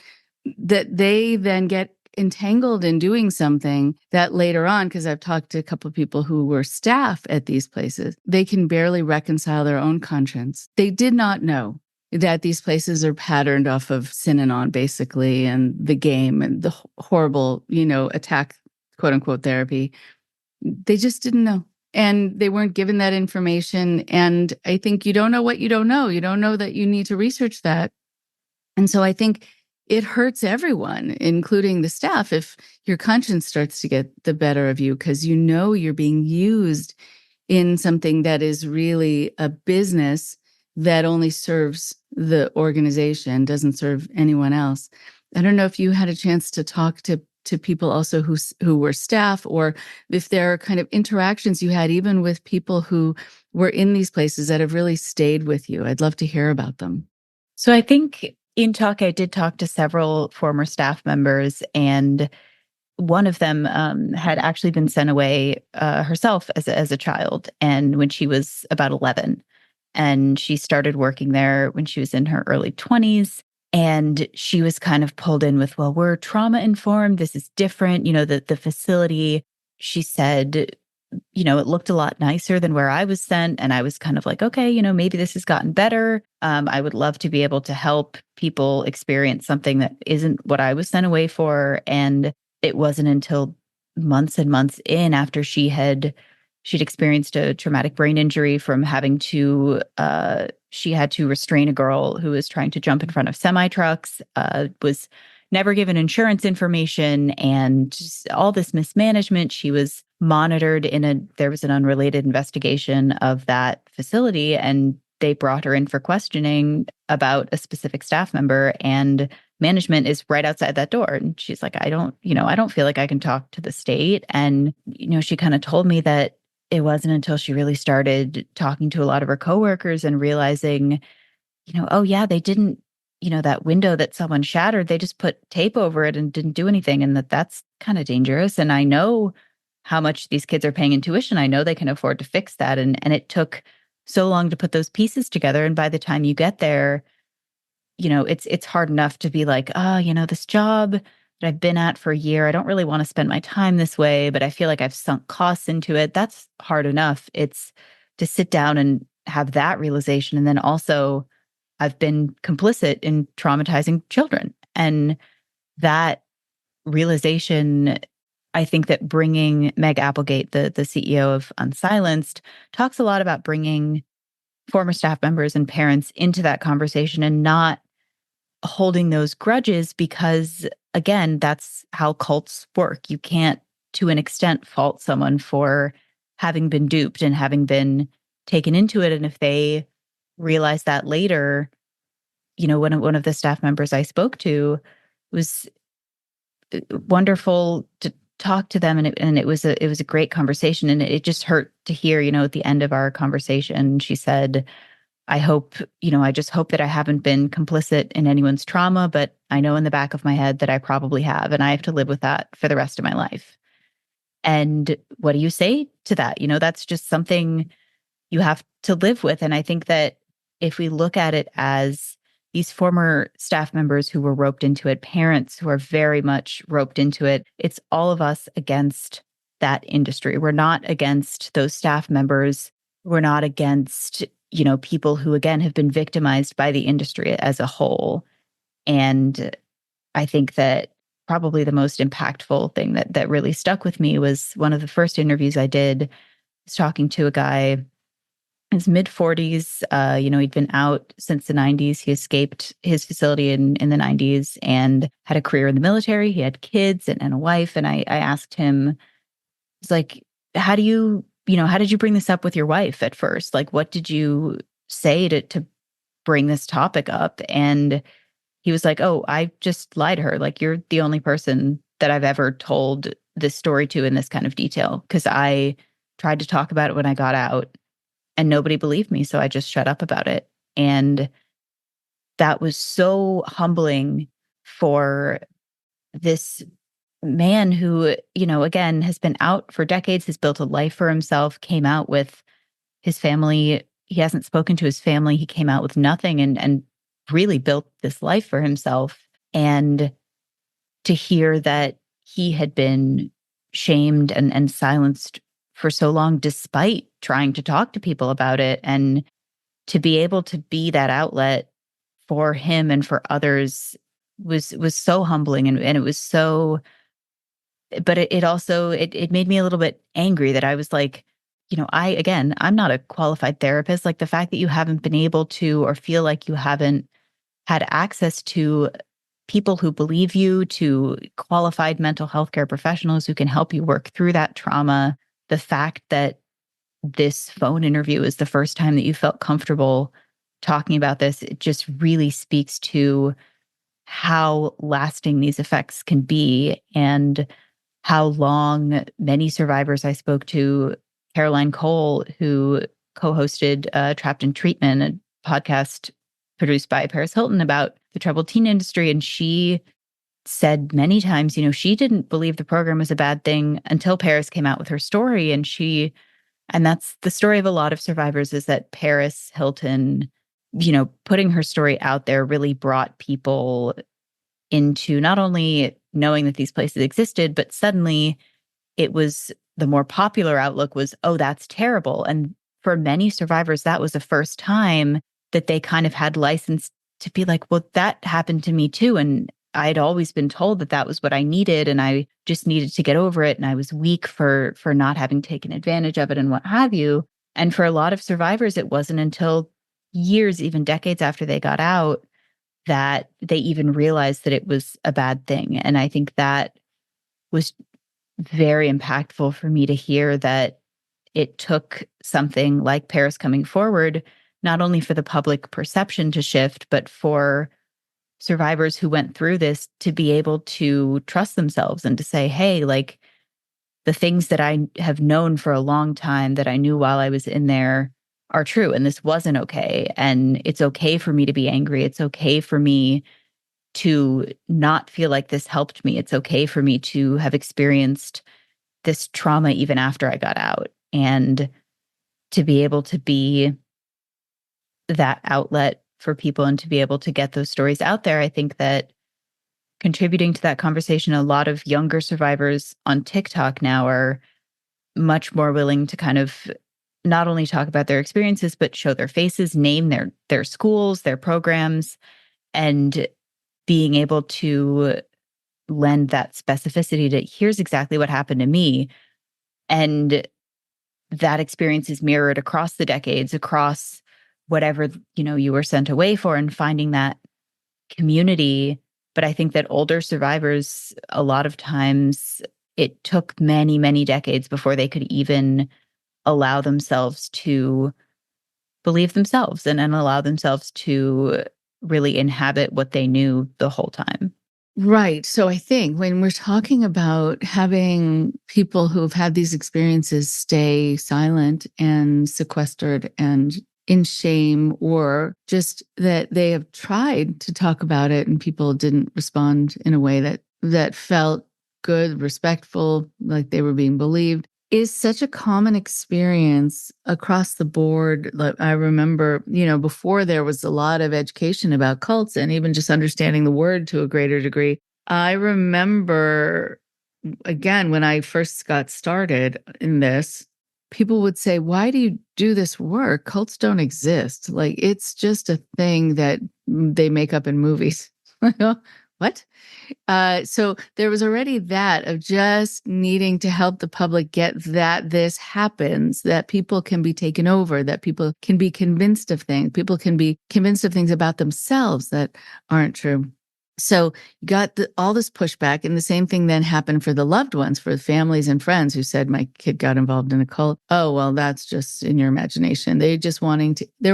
they then get entangled in doing something that later on, because I've talked to a couple of people who were staff at these places, they can barely reconcile their own conscience. They did not know that these places are patterned off of Synanon, basically, and the game and the horrible, attack, quote unquote, therapy. They just didn't know. And they weren't given that information. And I think you don't know what you don't know. You don't know that you need to research that. And so I think it hurts everyone, including the staff, if your conscience starts to get the better of you because you're being used in something that is really a business that only serves the organization, doesn't serve anyone else. I don't know if you had a chance to talk to people also who were staff, or if there are kind of interactions you had even with people who were in these places that have really stayed with you. I'd love to hear about them. So I think I did talk to several former staff members, and one of them had actually been sent away herself as a child, and when she was about 11. And she started working there when she was in her early 20s. And she was kind of pulled in with, well, we're trauma informed. This is different. The facility, she said, it looked a lot nicer than where I was sent. And I was kind of like, okay, maybe this has gotten better. I would love to be able to help people experience something that isn't what I was sent away for. And it wasn't until months and months in after she'd experienced a traumatic brain injury from having to, she had to restrain a girl who was trying to jump in front of semi-trucks, was never given insurance information, and just all this mismanagement. She was monitored there was an unrelated investigation of that facility, and they brought her in for questioning about a specific staff member, and management is right outside that door. And she's like, I don't feel like I can talk to the state. And, she kind of told me that it wasn't until she really started talking to a lot of her coworkers and realizing, oh yeah, they didn't, that window that someone shattered, they just put tape over it and didn't do anything. And that's kind of dangerous. And I know how much these kids are paying in tuition. I know they can afford to fix that. And it took so long to put those pieces together. And by the time you get there, it's hard enough to be like, this job that I've been at for a year, I don't really want to spend my time this way, but I feel like I've sunk costs into it. That's hard enough. It's to sit down and have that realization. And then also, I've been complicit in traumatizing children. And that realization, I think that bringing Meg Applegate, the CEO of Unsilenced, talks a lot about bringing former staff members and parents into that conversation and not holding those grudges, because again, that's how cults work. You can't, to an extent, fault someone for having been duped and having been taken into it. And if they realize that later, one of the staff members I spoke to was wonderful to talk to them, and it was a great conversation. And it just hurt to hear, at the end of our conversation, she said, I just hope that I haven't been complicit in anyone's trauma, but I know in the back of my head that I probably have, and I have to live with that for the rest of my life. And what do you say to that? That's just something you have to live with. And I think that if we look at it as these former staff members who were roped into it, parents who are very much roped into it. It's all of us against that industry. We're not against those staff members. We're not against, people who, again, have been victimized by the industry as a whole. And I think that probably the most impactful thing that really stuck with me was one of the first interviews I did. I was talking to a guy, his mid-40s. He'd been out since the 90s. He escaped his facility in the 90s and had a career in the military. He had kids and a wife. And I asked him, it's like, how did you bring this up with your wife at first? Like, what did you say to bring this topic up? And he was like, oh, I just lied to her. Like, you're the only person that I've ever told this story to in this kind of detail, because I tried to talk about it when I got out and nobody believed me. So I just shut up about it. And that was so humbling for this man who, again, has been out for decades, has built a life for himself, came out with his family. He hasn't spoken to his family. He came out with nothing and really built this life for himself. And to hear that he had been shamed and silenced for so long, despite trying to talk to people about it, and to be able to be that outlet for him and for others was so humbling. And it was so, but it also, it made me a little bit angry that I was like, I'm not a qualified therapist. Like, the fact that you haven't been able to, or feel like you haven't had access to people who believe you, to qualified mental health care professionals who can help you work through that trauma. The fact that this phone interview is the first time that you felt comfortable talking about this, it just really speaks to how lasting these effects can be, and how long many survivors I spoke to, Caroline Cole, who co-hosted Trapped in Treatment, a podcast produced by Paris Hilton about the troubled teen industry. And she said many times, she didn't believe the program was a bad thing until Paris came out with her story. And that's the story of a lot of survivors, is that Paris Hilton, putting her story out there really brought people into not only knowing that these places existed, but suddenly it was, the more popular outlook was, oh, that's terrible. And for many survivors, that was the first time that they kind of had license to be like, well, that happened to me too. And I'd always been told that that was what I needed, and I just needed to get over it. And I was weak for not having taken advantage of it and what have you. And for a lot of survivors, it wasn't until years, even decades after they got out, that they even realized that it was a bad thing. And I think that was very impactful for me to hear, that it took something like Paris coming forward, not only for the public perception to shift, but for survivors who went through this to be able to trust themselves and to say, hey, like, the things that I have known for a long time, that I knew while I was in there, are true. And this wasn't okay. And it's okay for me to be angry. It's okay for me to not feel like this helped me. It's okay for me to have experienced this trauma even after I got out. And to be able to be that outlet for people and to be able to get those stories out there, I think that contributing to that conversation, a lot of younger survivors on TikTok now are much more willing to kind of not only talk about their experiences, but show their faces, name their schools, their programs, and being able to lend that specificity to, here's exactly what happened to me. And that experience is mirrored across the decades, across whatever, you were sent away for, and finding that community. But I think that older survivors, a lot of times, it took many, many decades before they could even allow themselves to believe themselves and allow themselves to really inhabit what they knew the whole time. Right. So I think when we're talking about having people who've had these experiences stay silent and sequestered and in shame, or just that they have tried to talk about it and people didn't respond in a way that felt good, respectful, like they were being believed. is such a common experience across the board. Like, I remember, before there was a lot of education about cults and even just understanding the word to a greater degree. I remember, again, when I first got started in this, people would say, "Why do you do this work? Cults don't exist. Like, it's just a thing that they make up in movies." I go, what? So there was already that of just needing to help the public get that this happens, that people can be taken over, that people can be convinced of things, people can be convinced of things about themselves that aren't true. So you got all this pushback, and the same thing then happened for the loved ones, for the families and friends who said, "My kid got involved in a cult." Oh, well, that's just in your imagination. They're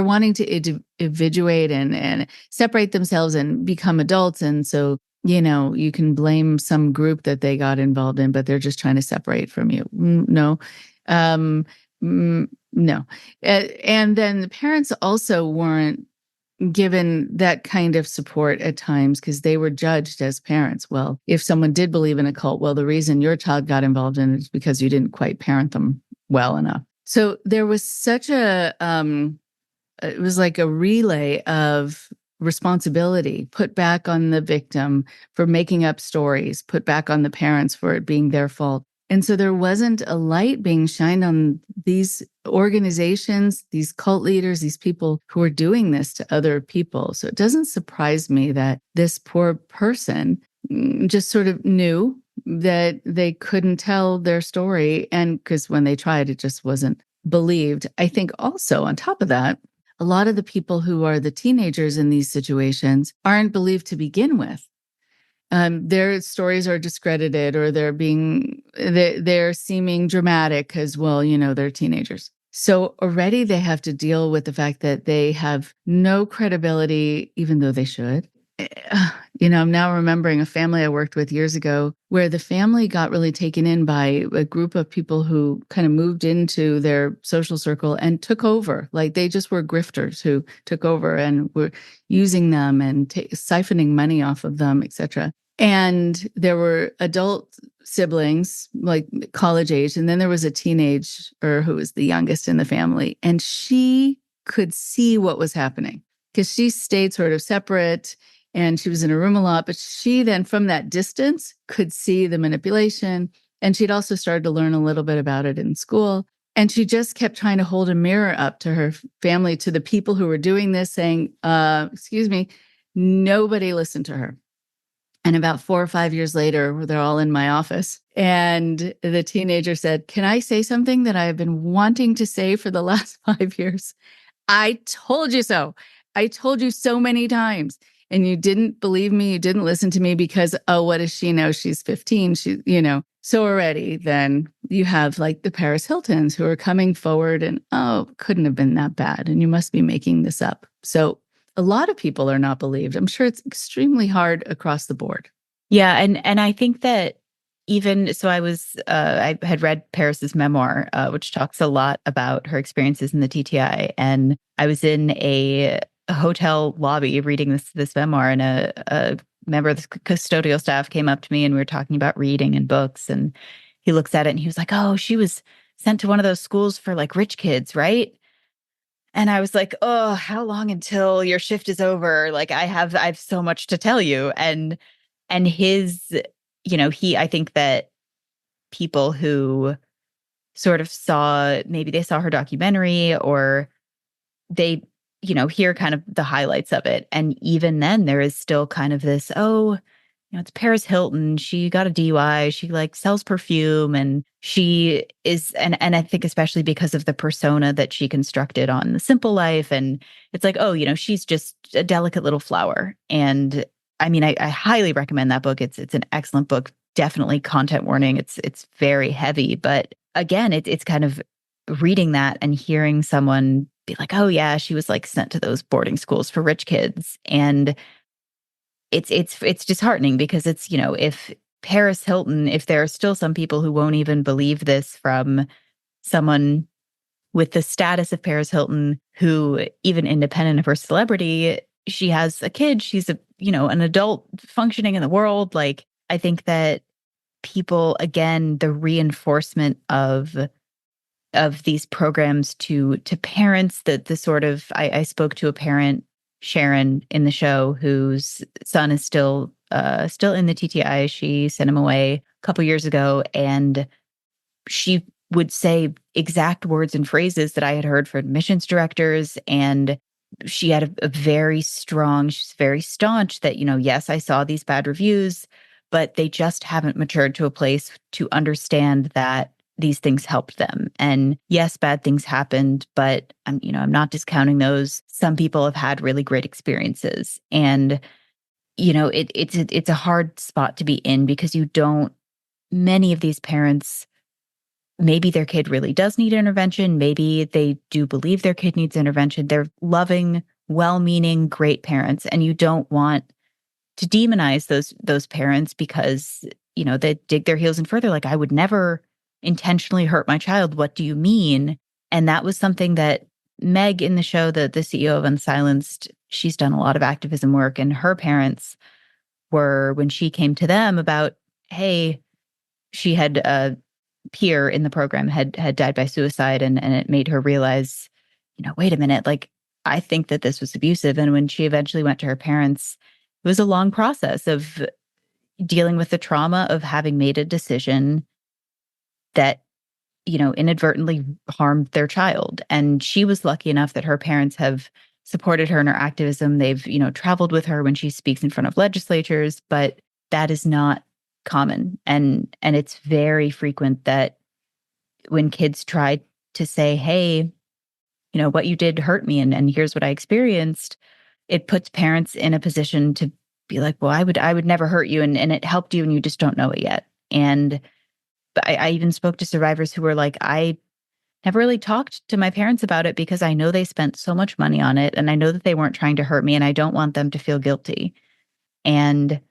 wanting to individuate and separate themselves and become adults. And so, you can blame some group that they got involved in, but they're just trying to separate from you. No. No. And then the parents also weren't given that kind of support at times because they were judged as parents. Well, if someone did believe in a cult, well, the reason your child got involved in it is because you didn't quite parent them well enough. So there was such it was like a relay of responsibility put back on the victim for making up stories, put back on the parents for it being their fault. And so there wasn't a light being shined on these organizations, these cult leaders, these people who are doing this to other people. So it doesn't surprise me that this poor person just sort of knew that they couldn't tell their story. And because when they tried, it just wasn't believed. I think also on top of that, a lot of the people who are the teenagers in these situations aren't believed to begin with. Their stories are discredited, or they're seeming dramatic because, well, they're teenagers. So already they have to deal with the fact that they have no credibility, even though they should. I'm now remembering a family I worked with years ago where the family got really taken in by a group of people who kind of moved into their social circle and took over. Like, they just were grifters who took over and were using them and siphoning money off of them, etc. And there were adult siblings, like college age, and then there was a teenager who was the youngest in the family, and she could see what was happening because she stayed sort of separate. And she was in a room a lot, but she then, from that distance, could see the manipulation. And she'd also started to learn a little bit about it in school. And she just kept trying to hold a mirror up to her family, to the people who were doing this, saying, excuse me, nobody listened to her. And about 4 or 5 years later, they're all in my office. And the teenager said, "Can I say something that I have been wanting to say for the last 5 years? I told you so. I told you so many times. And you didn't believe me. You didn't listen to me because, oh, what does she know? She's 15. So already then you have like the Paris Hiltons who are coming forward and, oh, couldn't have been that bad. And you must be making this up. So a lot of people are not believed. I'm sure it's extremely hard across the board. Yeah. And I think that I had read Paris's memoir, which talks a lot about her experiences in the TTI. And I was in a hotel lobby reading this memoir, and a member of the custodial staff came up to me, and we were talking about reading and books, and he looks at it and he was like, "Oh, she was sent to one of those schools for like rich kids, right?" And I was like, "Oh, how long until your shift is over? Like, I have so much to tell you." And his, I think that people who sort of maybe they saw her documentary, or they, hear kind of the highlights of it. And even then there is still kind of this, oh, it's Paris Hilton. She got a DUI. She like sells perfume, and she is, and I think especially because of the persona that she constructed on The Simple Life. And it's like, oh, she's just a delicate little flower. And I mean, I highly recommend that book. It's an excellent book. Definitely content warning. It's very heavy, but again, it's kind of reading that and hearing someone be like, oh yeah, she was like sent to those boarding schools for rich kids. And it's disheartening because it's, if Paris Hilton, if there are still some people who won't even believe this from someone with the status of Paris Hilton, who even independent of her celebrity, she has a kid, she's an adult functioning in the world. Like, I think that people, again, the reinforcement of these programs to parents, that the sort of, I spoke to a parent, Sharon, in the show, whose son is still in the TTI. She sent him away a couple years ago, and she would say exact words and phrases that I had heard from admissions directors. And she had a very strong, she's very staunch that, yes, I saw these bad reviews, but they just haven't matured to a place to understand that these things helped them. And yes, bad things happened, but I'm not discounting those. Some people have had really great experiences. And, it's a hard spot to be in, because many of these parents, maybe their kid really does need intervention. Maybe they do believe their kid needs intervention. They're loving, well-meaning, great parents. And you don't want to demonize those parents because, they dig their heels in further. Like, I would never intentionally hurt my child. What do you mean? And that was something that Meg in the show, the CEO of Unsilenced, she's done a lot of activism work. And her parents were, when she came to them about, hey, she had a peer in the program had died by suicide, and it made her realize, wait a minute, like, I think that this was abusive. And when she eventually went to her parents, it was a long process of dealing with the trauma of having made a decision that, inadvertently harmed their child. And she was lucky enough that her parents have supported her in her activism. They've, traveled with her when she speaks in front of legislatures, but that is not common. And it's very frequent that when kids try to say, hey, what you did hurt me, and here's what I experienced, it puts parents in a position to be like, well, I would never hurt you, and it helped you, and you just don't know it yet. And I even spoke to survivors who were like, I never really talked to my parents about it because I know they spent so much money on it, and I know that they weren't trying to hurt me, and I don't want them to feel guilty. And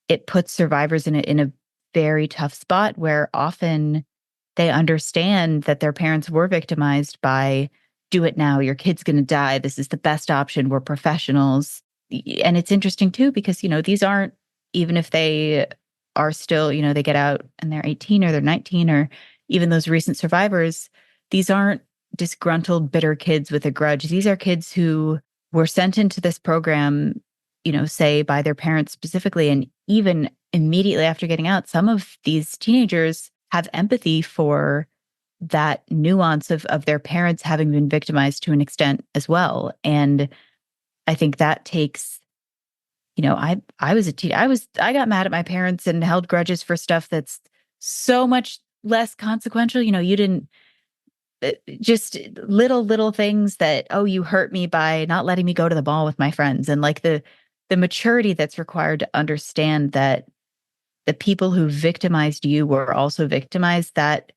it puts survivors in a very tough spot, where often they understand that their parents were victimized by, do it now, your kid's going to die, this is the best option, we're professionals. And it's interesting too, because, these aren't, even if they are still, they get out and they're 18 or they're 19, or even those recent survivors, these aren't disgruntled, bitter kids with a grudge. These are kids who were sent into this program, say by their parents specifically. And even immediately after getting out, some of these teenagers have empathy for that nuance of their parents having been victimized to an extent as well. And I think that takes, I was a teen. I got mad at my parents and held grudges for stuff that's so much less consequential. You didn't, just little things that, oh, you hurt me by not letting me go to the mall with my friends. And like the maturity that's required to understand that the people who victimized you were also victimized, that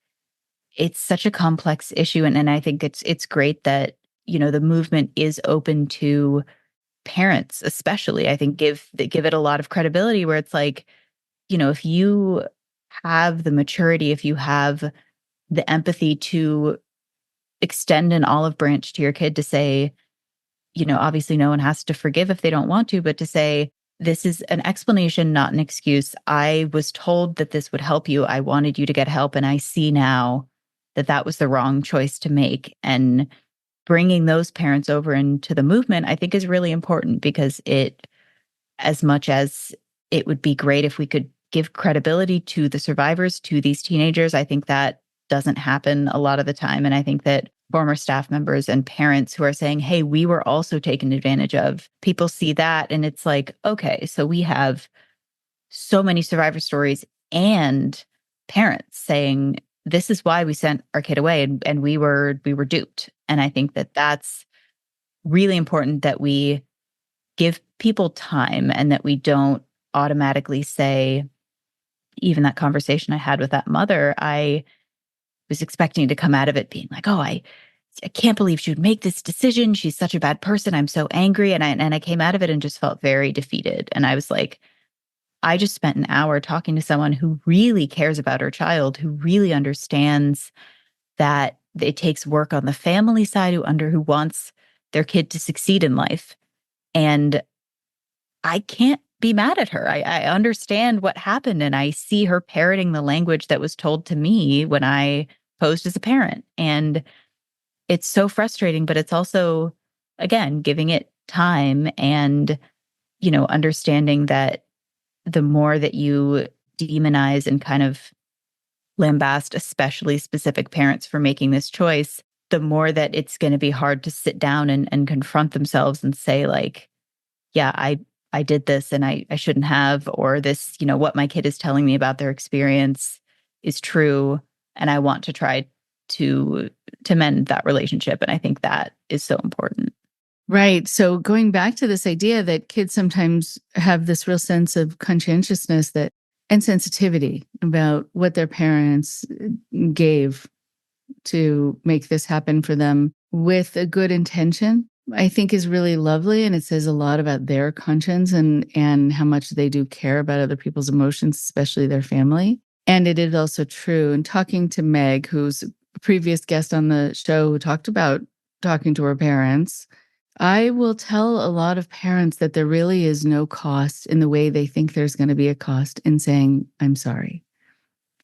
it's such a complex issue. And I think it's great that, the movement is open to parents, especially. I think give it a lot of credibility, where it's like, if you have the maturity, if you have the empathy to extend an olive branch to your kid to say, obviously no one has to forgive if they don't want to, but to say, this is an explanation, not an excuse. I was told that this would help you. I wanted you to get help. And I see now that that was the wrong choice to make. And bringing those parents over into the movement, I think, is really important, because it, as much as it would be great if we could give credibility to the survivors, to these teenagers, I think that doesn't happen a lot of the time. And I think that former staff members and parents who are saying, hey, we were also taken advantage of, people see that and it's like, okay, so we have so many survivor stories and parents saying, this is why we sent our kid away, and we were duped. And I think that that's really important, that we give people time and that we don't automatically say, even that conversation I had with that mother, I was expecting to come out of it being like, oh, I can't believe she would make this decision. She's such a bad person. I'm so angry. And I came out of it and just felt very defeated. And I was like, I just spent an hour talking to someone who really cares about her child, who really understands that it takes work on the family side, who wants their kid to succeed in life. And I can't be mad at her. I understand what happened, and I see her parroting the language that was told to me when I posed as a parent. And it's so frustrating, but it's also, again, giving it time and, understanding that the more that you demonize and kind of lambast, especially specific parents for making this choice, the more that it's going to be hard to sit down and confront themselves and say, like, yeah, I did this and I shouldn't have, or this, what my kid is telling me about their experience is true. And I want to try to mend that relationship. And I think that is so important. Right. So going back to this idea that kids sometimes have this real sense of conscientiousness and sensitivity about what their parents gave to make this happen for them with a good intention, I think is really lovely. And it says a lot about their conscience and how much they do care about other people's emotions, especially their family. And it is also true. And talking to Meg, who's a previous guest on the show who talked about talking to her parents, I will tell a lot of parents that there really is no cost in the way they think there's going to be a cost in saying, I'm sorry.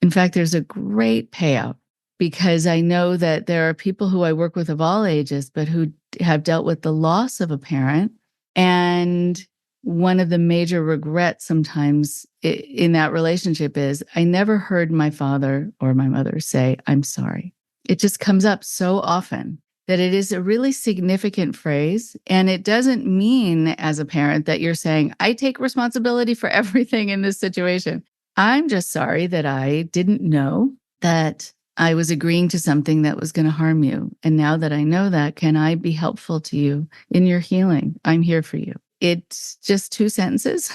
In fact, there's a great payout because I know that there are people who I work with of all ages, but who have dealt with the loss of a parent. And one of the major regrets sometimes in that relationship is I never heard my father or my mother say, I'm sorry. It just comes up so often that it is a really significant phrase. And it doesn't mean as a parent that you're saying, I take responsibility for everything in this situation. I'm just sorry that I didn't know that I was agreeing to something that was going to harm you. And now that I know that, can I be helpful to you in your healing? I'm here for you. It's just 2 sentences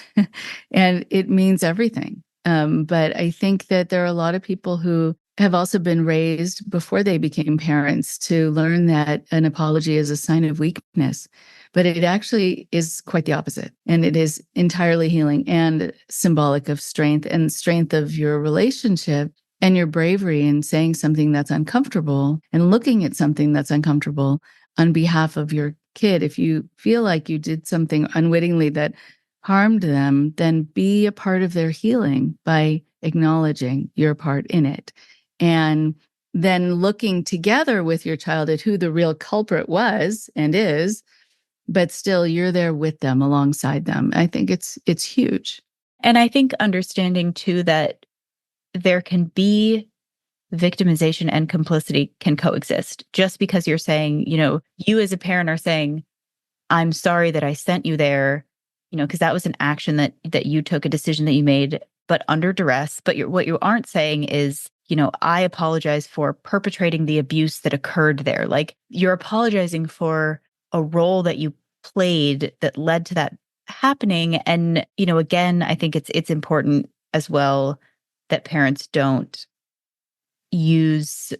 and it means everything. But I think that there are a lot of people who have also been raised before they became parents to learn that an apology is a sign of weakness, but it actually is quite the opposite. And it is entirely healing and symbolic of strength and strength of your relationship and your bravery in saying something that's uncomfortable and looking at something that's uncomfortable on behalf of your kid. If you feel like you did something unwittingly that harmed them, then be a part of their healing by acknowledging your part in it. And then looking together with your child at who the real culprit was and is, but still you're there with them, alongside them. I think it's huge. And I think understanding too that there can be victimization and complicity can coexist. Just because you're saying, you as a parent are saying, I'm sorry that I sent you there, because that was an action that you took, a decision that you made, but under duress. But what you aren't saying is, I apologize for perpetrating the abuse that occurred there. Like, you're apologizing for a role that you played that led to that happening. And, again, I think it's important as well that parents don't use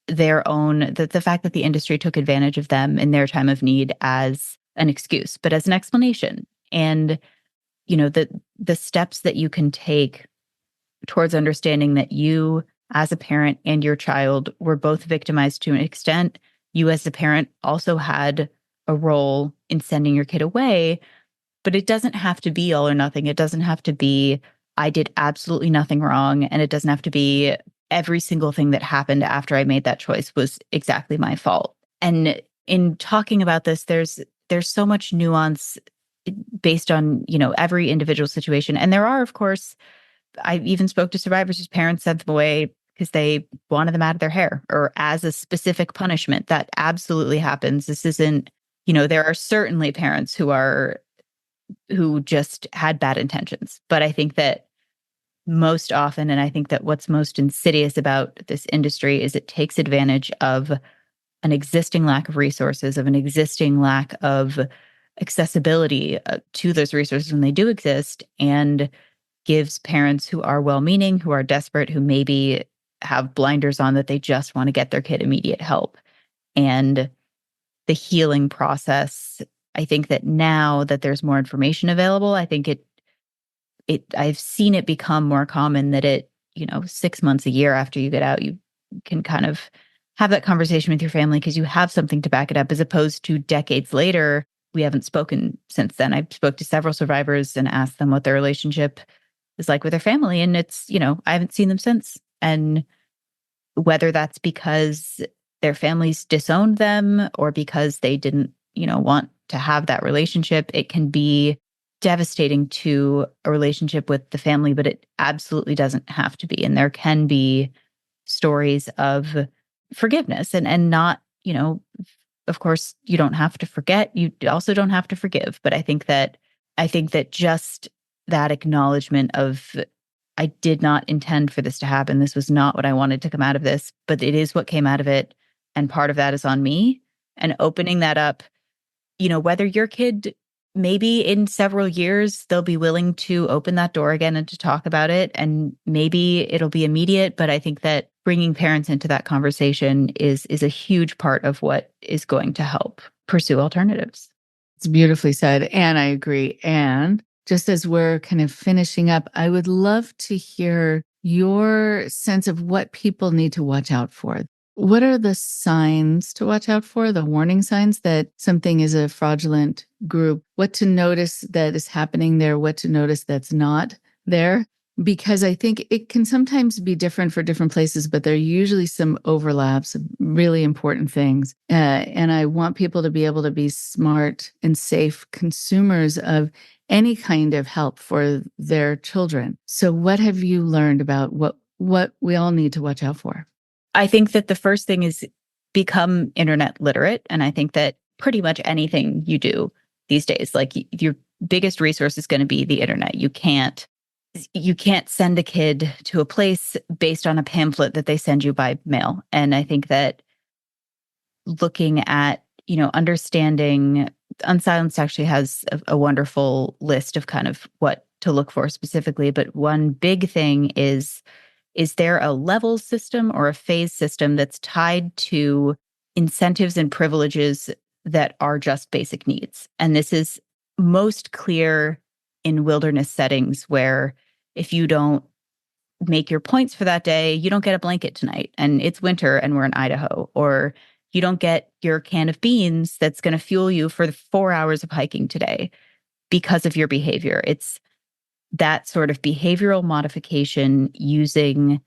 their own, the fact that the industry took advantage of them in their time of need as an excuse, but as an explanation. And, the steps that you can take towards understanding that you as a parent and your child were both victimized to an extent. You as a parent also had a role in sending your kid away, but it doesn't have to be all or nothing. It doesn't have to be, I did absolutely nothing wrong. And it doesn't have to be every single thing that happened after I made that choice was exactly my fault. And in talking about this, there's so much nuance based on, every individual situation. And there are, of course, I even spoke to survivors whose parents sent them away because they wanted them out of their hair or as a specific punishment. That absolutely happens. This isn't, there are certainly parents who just had bad intentions. But I think that most often, and I think that what's most insidious about this industry is it takes advantage of an existing lack of resources, of an existing lack of accessibility to those resources when they do exist, and gives parents who are well-meaning, who are desperate, who maybe have blinders on that they just want to get their kid immediate help. And the healing process, I think that now that there's more information available, I think I've seen it become more common that 6 months, a year after you get out, you can kind of have that conversation with your family because you have something to back it up, as opposed to decades later we haven't spoken since then. I spoke to several survivors and asked them what their relationship is like with their family. And it's, I haven't seen them since. And whether that's because their families disowned them or because they didn't, want to have that relationship, it can be devastating to a relationship with the family, but it absolutely doesn't have to be. And there can be stories of forgiveness and not, of course, you don't have to forget. You also don't have to forgive. But I think that just that acknowledgement of, I did not intend for this to happen. This was not what I wanted to come out of this, but it is what came out of it. And part of that is on me. And opening that up, whether your kid, maybe in several years, they'll be willing to open that door again and to talk about it. And maybe it'll be immediate. But I think that bringing parents into that conversation is a huge part of what is going to help pursue alternatives. It's beautifully said. And I agree. And just as we're kind of finishing up, I would love to hear your sense of what people need to watch out for. What are the signs to watch out for, the warning signs that something is a fraudulent group? What to notice that is happening there, what to notice that's not there? Because I think it can sometimes be different for different places, but there are usually some overlaps of really important things. And I want people to be able to be smart and safe consumers of any kind of help for their children. So what have you learned about what we all need to watch out for? I think that the first thing is become internet literate. And I think that pretty much anything you do these days, like your biggest resource is going to be the internet. You can't send a kid to a place based on a pamphlet that they send you by mail. And I think that looking at, understanding, Unsilenced actually has a wonderful list of kind of what to look for specifically. But one big thing is there a level system or a phase system that's tied to incentives and privileges that are just basic needs? And this is most clear in wilderness settings where if you don't make your points for that day, you don't get a blanket tonight and it's winter and we're in Idaho, or you don't get your can of beans that's going to fuel you for the 4 hours of hiking today because of your behavior. It's that sort of behavioral modification using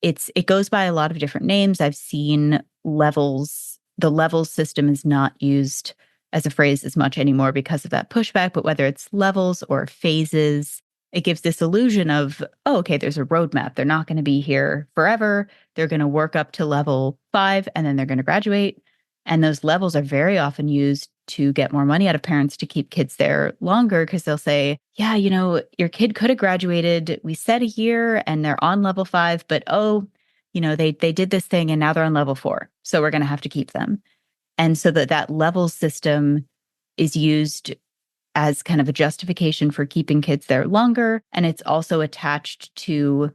it goes by a lot of different names. I've seen levels. The levels system is not used as a phrase as much anymore because of that pushback, but whether it's levels or phases, it gives this illusion of, oh, okay, there's a roadmap. They're not going to be here forever. They're going to work up to level 5 and then they're going to graduate. And those levels are very often used to get more money out of parents to keep kids there longer, because they'll say, yeah, your kid could have graduated. We said a year and they're on level 5, but they did this thing and now they're on level 4. So we're going to have to keep them. And so that level system is used as kind of a justification for keeping kids there longer. And it's also attached to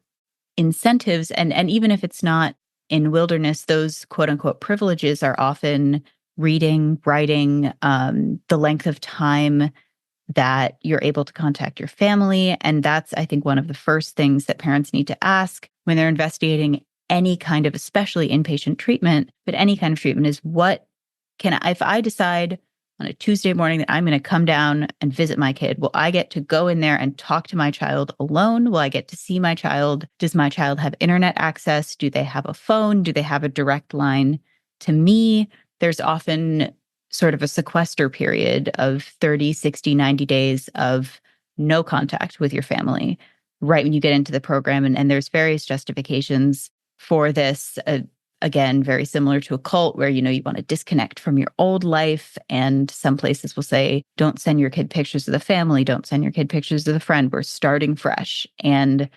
incentives. And even if it's not in wilderness, those quote unquote privileges are often reading, writing, the length of time that you're able to contact your family. And that's, I think, one of the first things that parents need to ask when they're investigating any kind of, especially inpatient treatment, but any kind of treatment is, if I decide on a Tuesday morning that I'm going to come down and visit my kid, will I get to go in there and talk to my child alone? Will I get to see my child? Does my child have internet access? Do they have a phone? Do they have a direct line to me? There's often sort of a sequester period of 30, 60, 90 days of no contact with your family right when you get into the program. And there's various justifications for this. Again, very similar to a cult where, you want to disconnect from your old life. And some places will say, don't send your kid pictures of the family. Don't send your kid pictures of the friend. We're starting fresh. And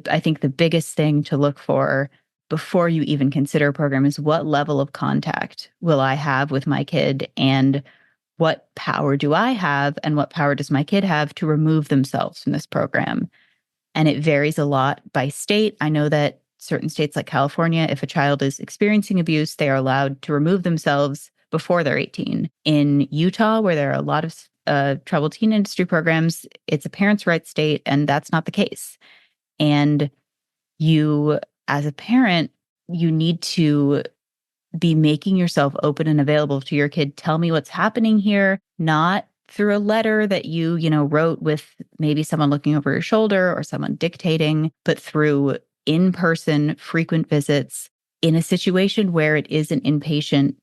I think the biggest thing to look for before you even consider a program is, what level of contact will I have with my kid? And what power do I have? And what power does my kid have to remove themselves from this program? And it varies a lot by state. I know that certain states like California, if a child is experiencing abuse, they are allowed to remove themselves before they're 18. In Utah, where there are a lot of troubled teen industry programs, it's a parents' rights state, and that's not the case. And you, as a parent, you need to be making yourself open and available to your kid. Tell me what's happening here, not through a letter that you wrote with maybe someone looking over your shoulder or someone dictating, but through in-person frequent visits in a situation where it is an inpatient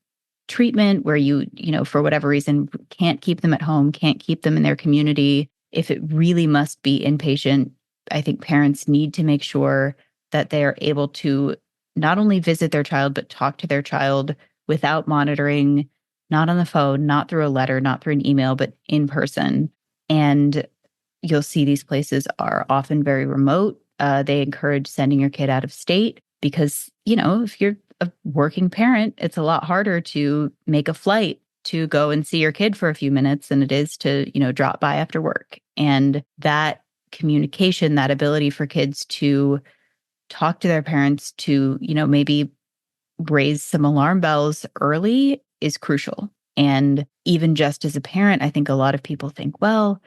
treatment, where you for whatever reason, can't keep them at home, can't keep them in their community. If it really must be inpatient, I think parents need to make sure that they are able to not only visit their child, but talk to their child without monitoring, not on the phone, not through a letter, not through an email, but in person. And you'll see these places are often very remote. They encourage sending your kid out of state because, if you're a working parent, it's a lot harder to make a flight to go and see your kid for a few minutes than it is to, drop by after work. And that communication, that ability for kids to talk to their parents, to, maybe raise some alarm bells early is crucial. And even just as a parent, I think a lot of people think, well,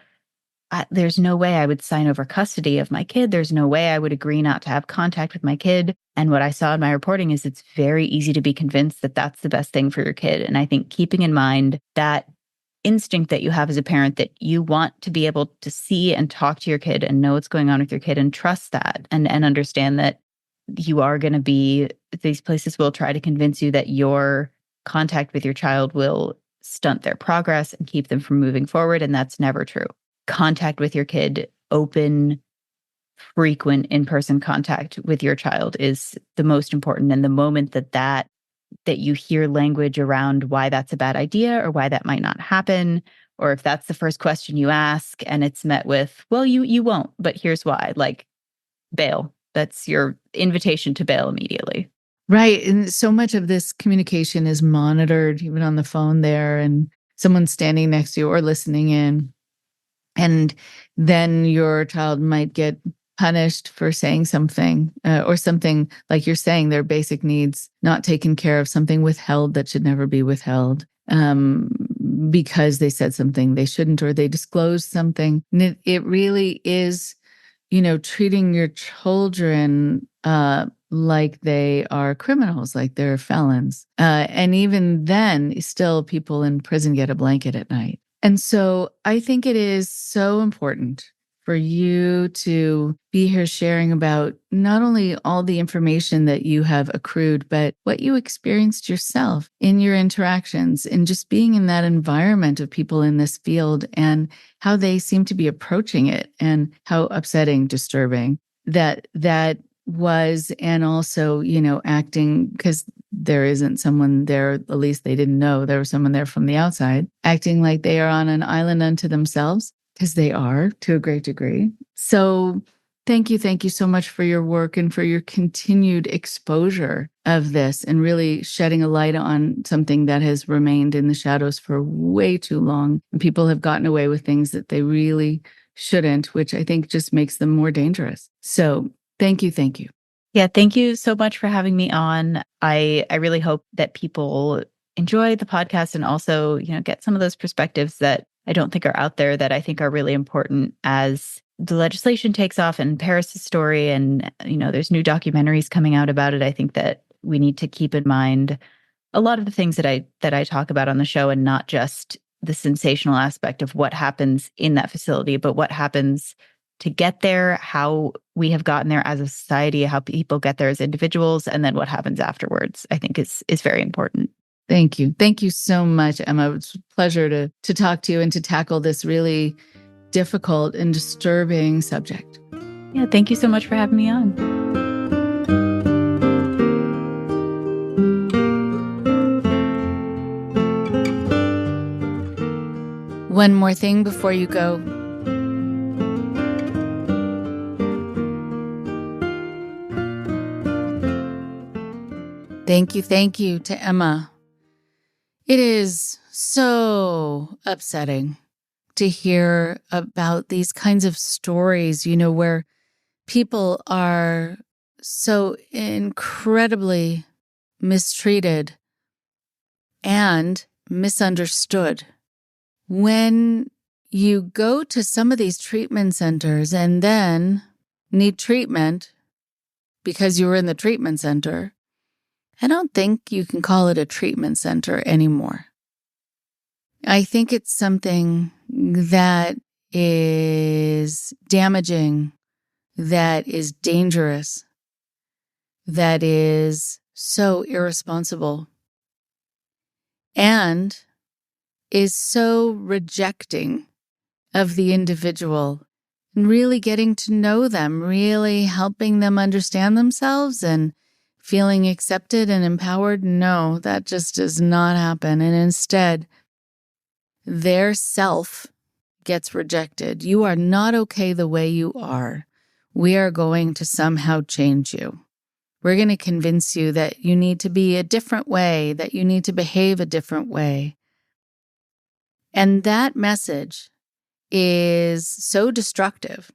there's no way I would sign over custody of my kid. There's no way I would agree not to have contact with my kid. And what I saw in my reporting is it's very easy to be convinced that that's the best thing for your kid. And I think keeping in mind that instinct that you have as a parent, that you want to be able to see and talk to your kid and know what's going on with your kid and trust that and understand that you are going to be, these places will try to convince you that your contact with your child will stunt their progress and keep them from moving forward. And that's never true. Contact with your kid, open, frequent in-person contact with your child is the most important. And the moment that you hear language around why that's a bad idea or why that might not happen, or if that's the first question you ask and it's met with, well, you won't, but here's why, like, bail. That's your invitation to bail immediately. Right. And so much of this communication is monitored, even on the phone there, and someone's standing next to you or listening in. And then your child might get punished for saying something or something like you're saying, their basic needs not taken care of, something withheld that should never be withheld because they said something they shouldn't or they disclosed something. And it really is, treating your children like they are criminals, like they're felons. And even then, still people in prison get a blanket at night. And so I think it is so important for you to be here sharing about not only all the information that you have accrued, but what you experienced yourself in your interactions and just being in that environment of people in this field and how they seem to be approaching it and how upsetting, disturbing that was. And also, acting, because there isn't someone there, at least they didn't know there was someone there from the outside, acting like they are on an island unto themselves, because they are to a great degree. So thank you so much for your work and for your continued exposure of this and really shedding a light on something that has remained in the shadows for way too long. And people have gotten away with things that they really shouldn't, which I think just makes them more dangerous. So thank you. Yeah, thank you so much for having me on. I really hope that people enjoy the podcast and also, get some of those perspectives that I don't think are out there that I think are really important as the legislation takes off and Paris' story and, there's new documentaries coming out about it. I think that we need to keep in mind a lot of the things that I talk about on the show and not just the sensational aspect of what happens in that facility, but what happens to get there, how we have gotten there as a society, how people get there as individuals, and then what happens afterwards, I think is very important. Thank you. Thank you so much, Emma. It's a pleasure to talk to you and to tackle this really difficult and disturbing subject. Yeah, thank you so much for having me on. One more thing before you go. Thank you to Emma. It is so upsetting to hear about these kinds of stories, where people are so incredibly mistreated and misunderstood. When you go to some of these treatment centers and then need treatment because you were in the treatment center, I don't think you can call it a treatment center anymore. I think it's something that is damaging, that is dangerous, that is so irresponsible, and is so rejecting of the individual and really getting to know them, really helping them understand themselves and feeling accepted and empowered. No, that just does not happen. And instead, their self gets rejected. You are not okay the way you are. We are going to somehow change you. We're going to convince you that you need to be a different way, that you need to behave a different way. And that message is so destructive.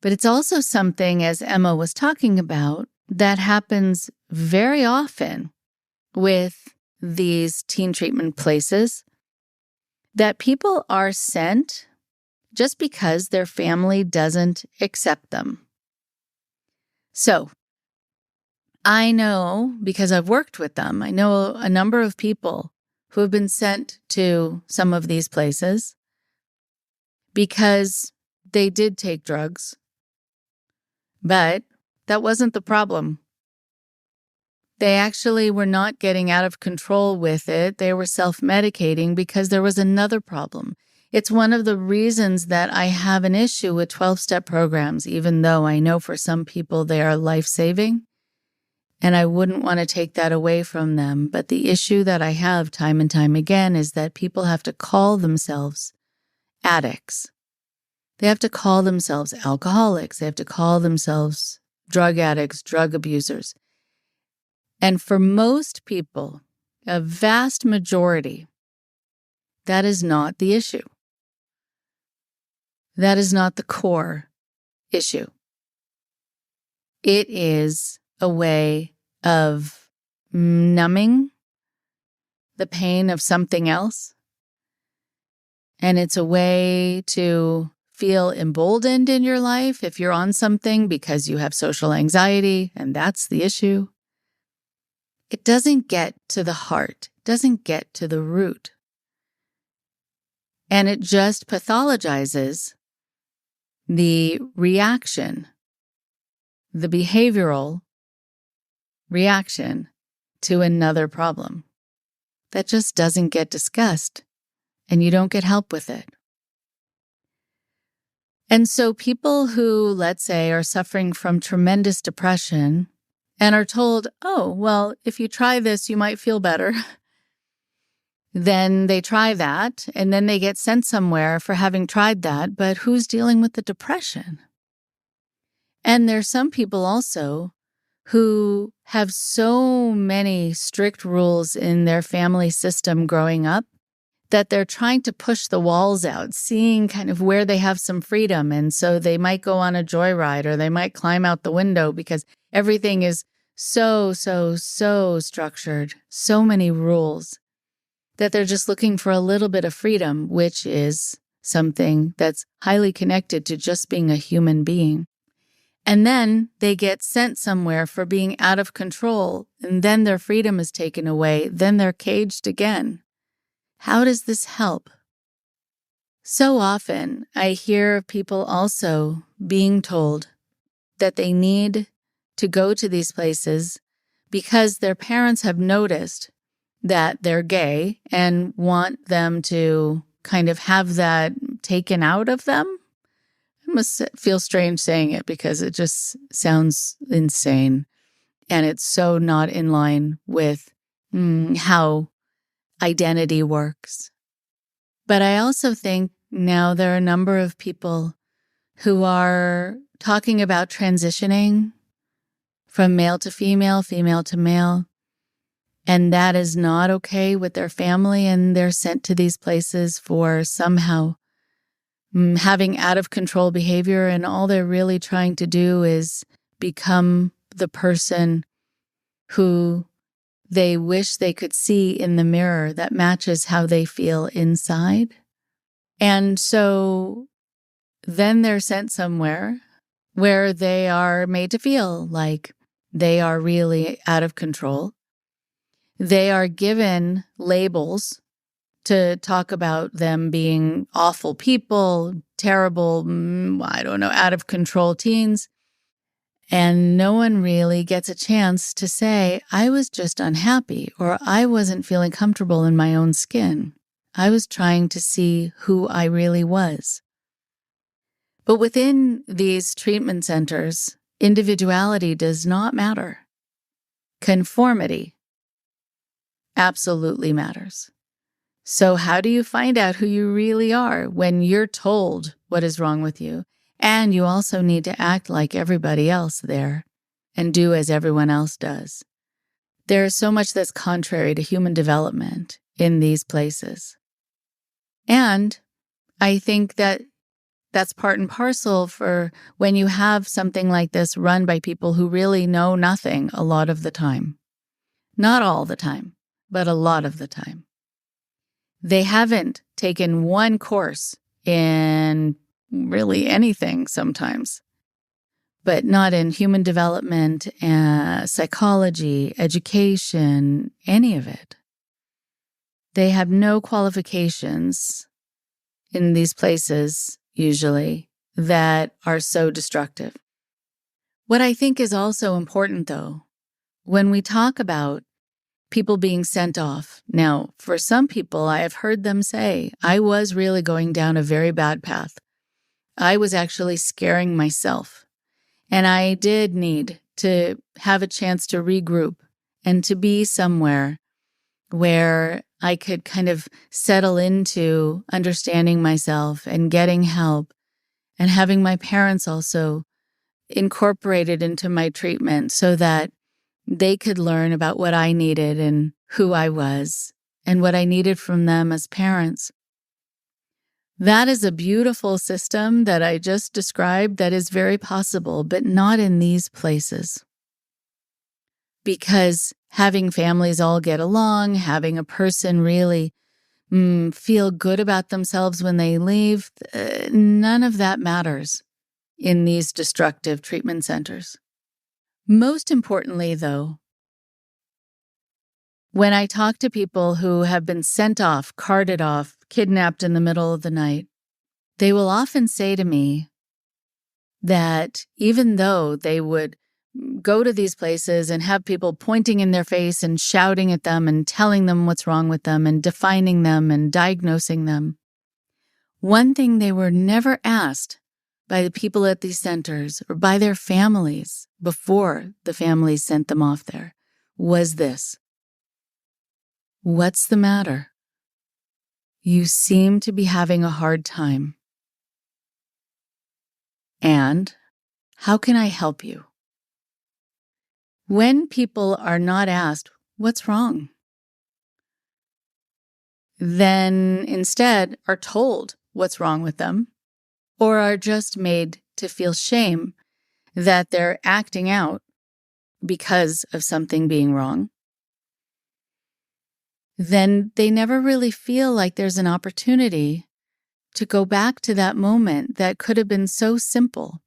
But it's also something, as Emma was talking about, that happens very often with these teen treatment places, that people are sent just because their family doesn't accept them. So, I know, because I've worked with them, I know a number of people who have been sent to some of these places because they did take drugs, but that wasn't the problem. They actually were not getting out of control with it. They were self-medicating because there was another problem. It's one of the reasons that I have an issue with 12-step programs, even though I know for some people they are life-saving, and I wouldn't want to take that away from them. But the issue that I have time and time again is that people have to call themselves addicts. They have to call themselves alcoholics. They have to call themselves drug addicts, drug abusers. And for most people, a vast majority, that is not the issue. That is not the core issue. It is a way of numbing the pain of something else. And it's a way to feel emboldened in your life if you're on something because you have social anxiety, and that's the issue. It doesn't get to the heart, it doesn't get to the root. And it just pathologizes the reaction, the behavioral reaction to another problem. That just doesn't get discussed, and you don't get help with it. And so people who, let's say, are suffering from tremendous depression and are told, oh, well, if you try this, you might feel better. Then they try that, and then they get sent somewhere for having tried that, but who's dealing with the depression? And there's some people also who have so many strict rules in their family system growing up that they're trying to push the walls out, seeing kind of where they have some freedom. And so they might go on a joyride or they might climb out the window because everything is so structured, so many rules, that they're just looking for a little bit of freedom, which is something that's highly connected to just being a human being. And then they get sent somewhere for being out of control, and then their freedom is taken away. Then they're caged again. How does this help? So often I hear people also being told that they need to go to these places because their parents have noticed that they're gay and want them to kind of have that taken out of them. It must feel strange saying it because it just sounds insane. And it's so not in line with how identity works. But I also think now there are a number of people who are talking about transitioning from male to female, female to male, and that is not okay with their family, and they're sent to these places for somehow having out of control behavior, and all they're really trying to do is become the person who they wish they could see in the mirror that matches how they feel inside. And so then they're sent somewhere where they are made to feel like they are really out of control. They are given labels to talk about them being awful people, terrible, out of control teens. And no one really gets a chance to say, I was just unhappy, or I wasn't feeling comfortable in my own skin. I was trying to see who I really was. But within these treatment centers, individuality does not matter. Conformity absolutely matters. So how do you find out who you really are when you're told what is wrong with you? And you also need to act like everybody else there and do as everyone else does. There is so much that's contrary to human development in these places. And I think that that's part and parcel for when you have something like this run by people who really know nothing a lot of the time. Not all the time, but a lot of the time. They haven't taken one course in really anything sometimes, but not in human development, psychology, education, any of it. They have no qualifications in these places, usually, that are so destructive. What I think is also important, though, when we talk about people being sent off. Now, for some people, I have heard them say, I was really going down a very bad path. I was actually scaring myself. And I did need to have a chance to regroup and to be somewhere where I could kind of settle into understanding myself and getting help and having my parents also incorporated into my treatment so that they could learn about what I needed and who I was and what I needed from them as parents. That is a beautiful system that I just described that is very possible, but not in these places. Because having families all get along, having a person really feel good about themselves when they leave, none of that matters in these destructive treatment centers. Most importantly, though, when I talk to people who have been sent off, carted off, kidnapped in the middle of the night, they will often say to me that even though they would go to these places and have people pointing in their face and shouting at them and telling them what's wrong with them and defining them and diagnosing them, one thing they were never asked by the people at these centers or by their families before the families sent them off there was this: what's the matter? You seem to be having a hard time. And how can I help you? When people are not asked, what's wrong? Then instead are told what's wrong with them, or are just made to feel shame that they're acting out because of something being wrong, then they never really feel like there's an opportunity to go back to that moment that could have been so simple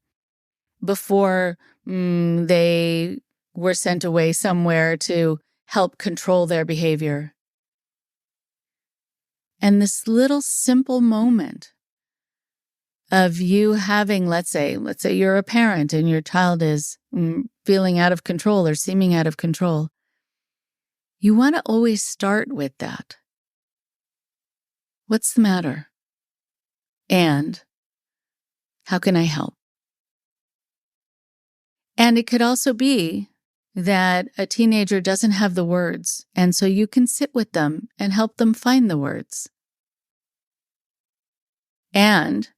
before they were sent away somewhere to help control their behavior. And this little simple moment of you having, let's say you're a parent and your child is feeling out of control or seeming out of control. You want to always start with that. What's the matter? And how can I help? And it could also be that a teenager doesn't have the words, and so you can sit with them and help them find the words. And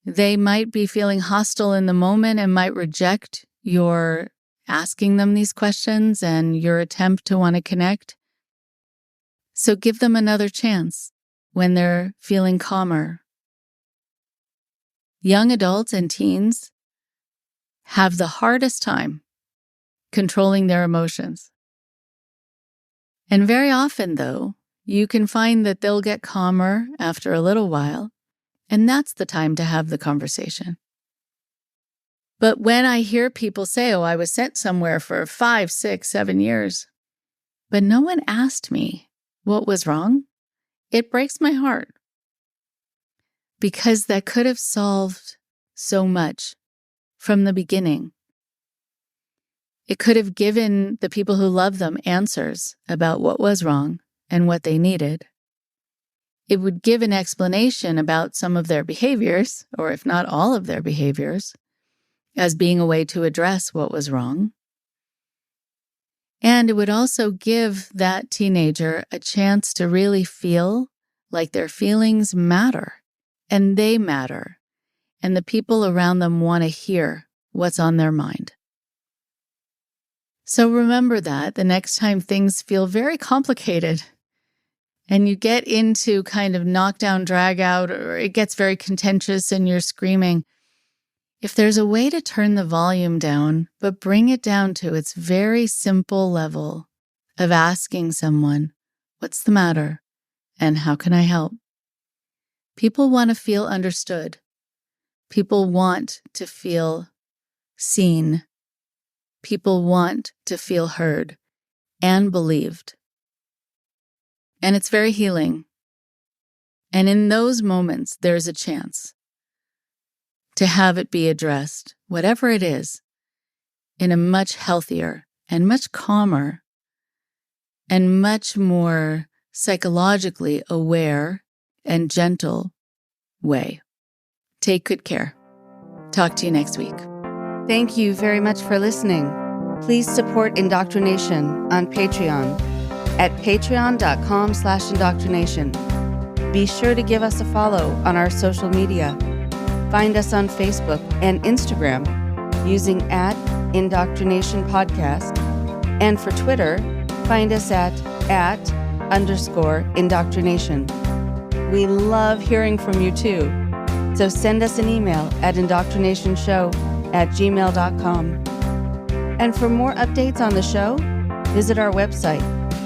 they might be feeling hostile in the moment and might reject your asking them these questions and your attempt to want to connect. So give them another chance when they're feeling calmer. Young adults and teens have the hardest time controlling their emotions. And very often, though, you can find that they'll get calmer after a little while, and that's the time to have the conversation. But when I hear people say, oh, I was sent somewhere for 5, 6, 7 years, but no one asked me what was wrong, it breaks my heart. Because that could have solved so much from the beginning. It could have given the people who love them answers about what was wrong and what they needed. It would give an explanation about some of their behaviors, or if not all of their behaviors, as being a way to address what was wrong. And it would also give that teenager a chance to really feel like their feelings matter, and they matter, and the people around them want to hear what's on their mind. So remember that the next time things feel very complicated and you get into kind of knockdown, drag out, or it gets very contentious and you're screaming, if there's a way to turn the volume down, but bring it down to its very simple level of asking someone, what's the matter and how can I help? People want to feel understood. People want to feel seen. People want to feel heard and believed. And it's very healing. And in those moments, there's a chance to have it be addressed, whatever it is, in a much healthier and much calmer and much more psychologically aware and gentle way. Take good care. Talk to you next week. Thank you very much for listening. Please support IndoctriNation on Patreon at patreon.com/indoctrination. Be sure to give us a follow on our social media. Find us on Facebook and Instagram using @Indoctrination Podcast. And for Twitter, find us at @_indoctrination. We love hearing from you too. So send us an email at indoctrinationshow@gmail.com. And for more updates on the show, visit our website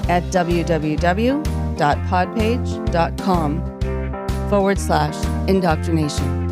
at www.podpage.com/indoctrination.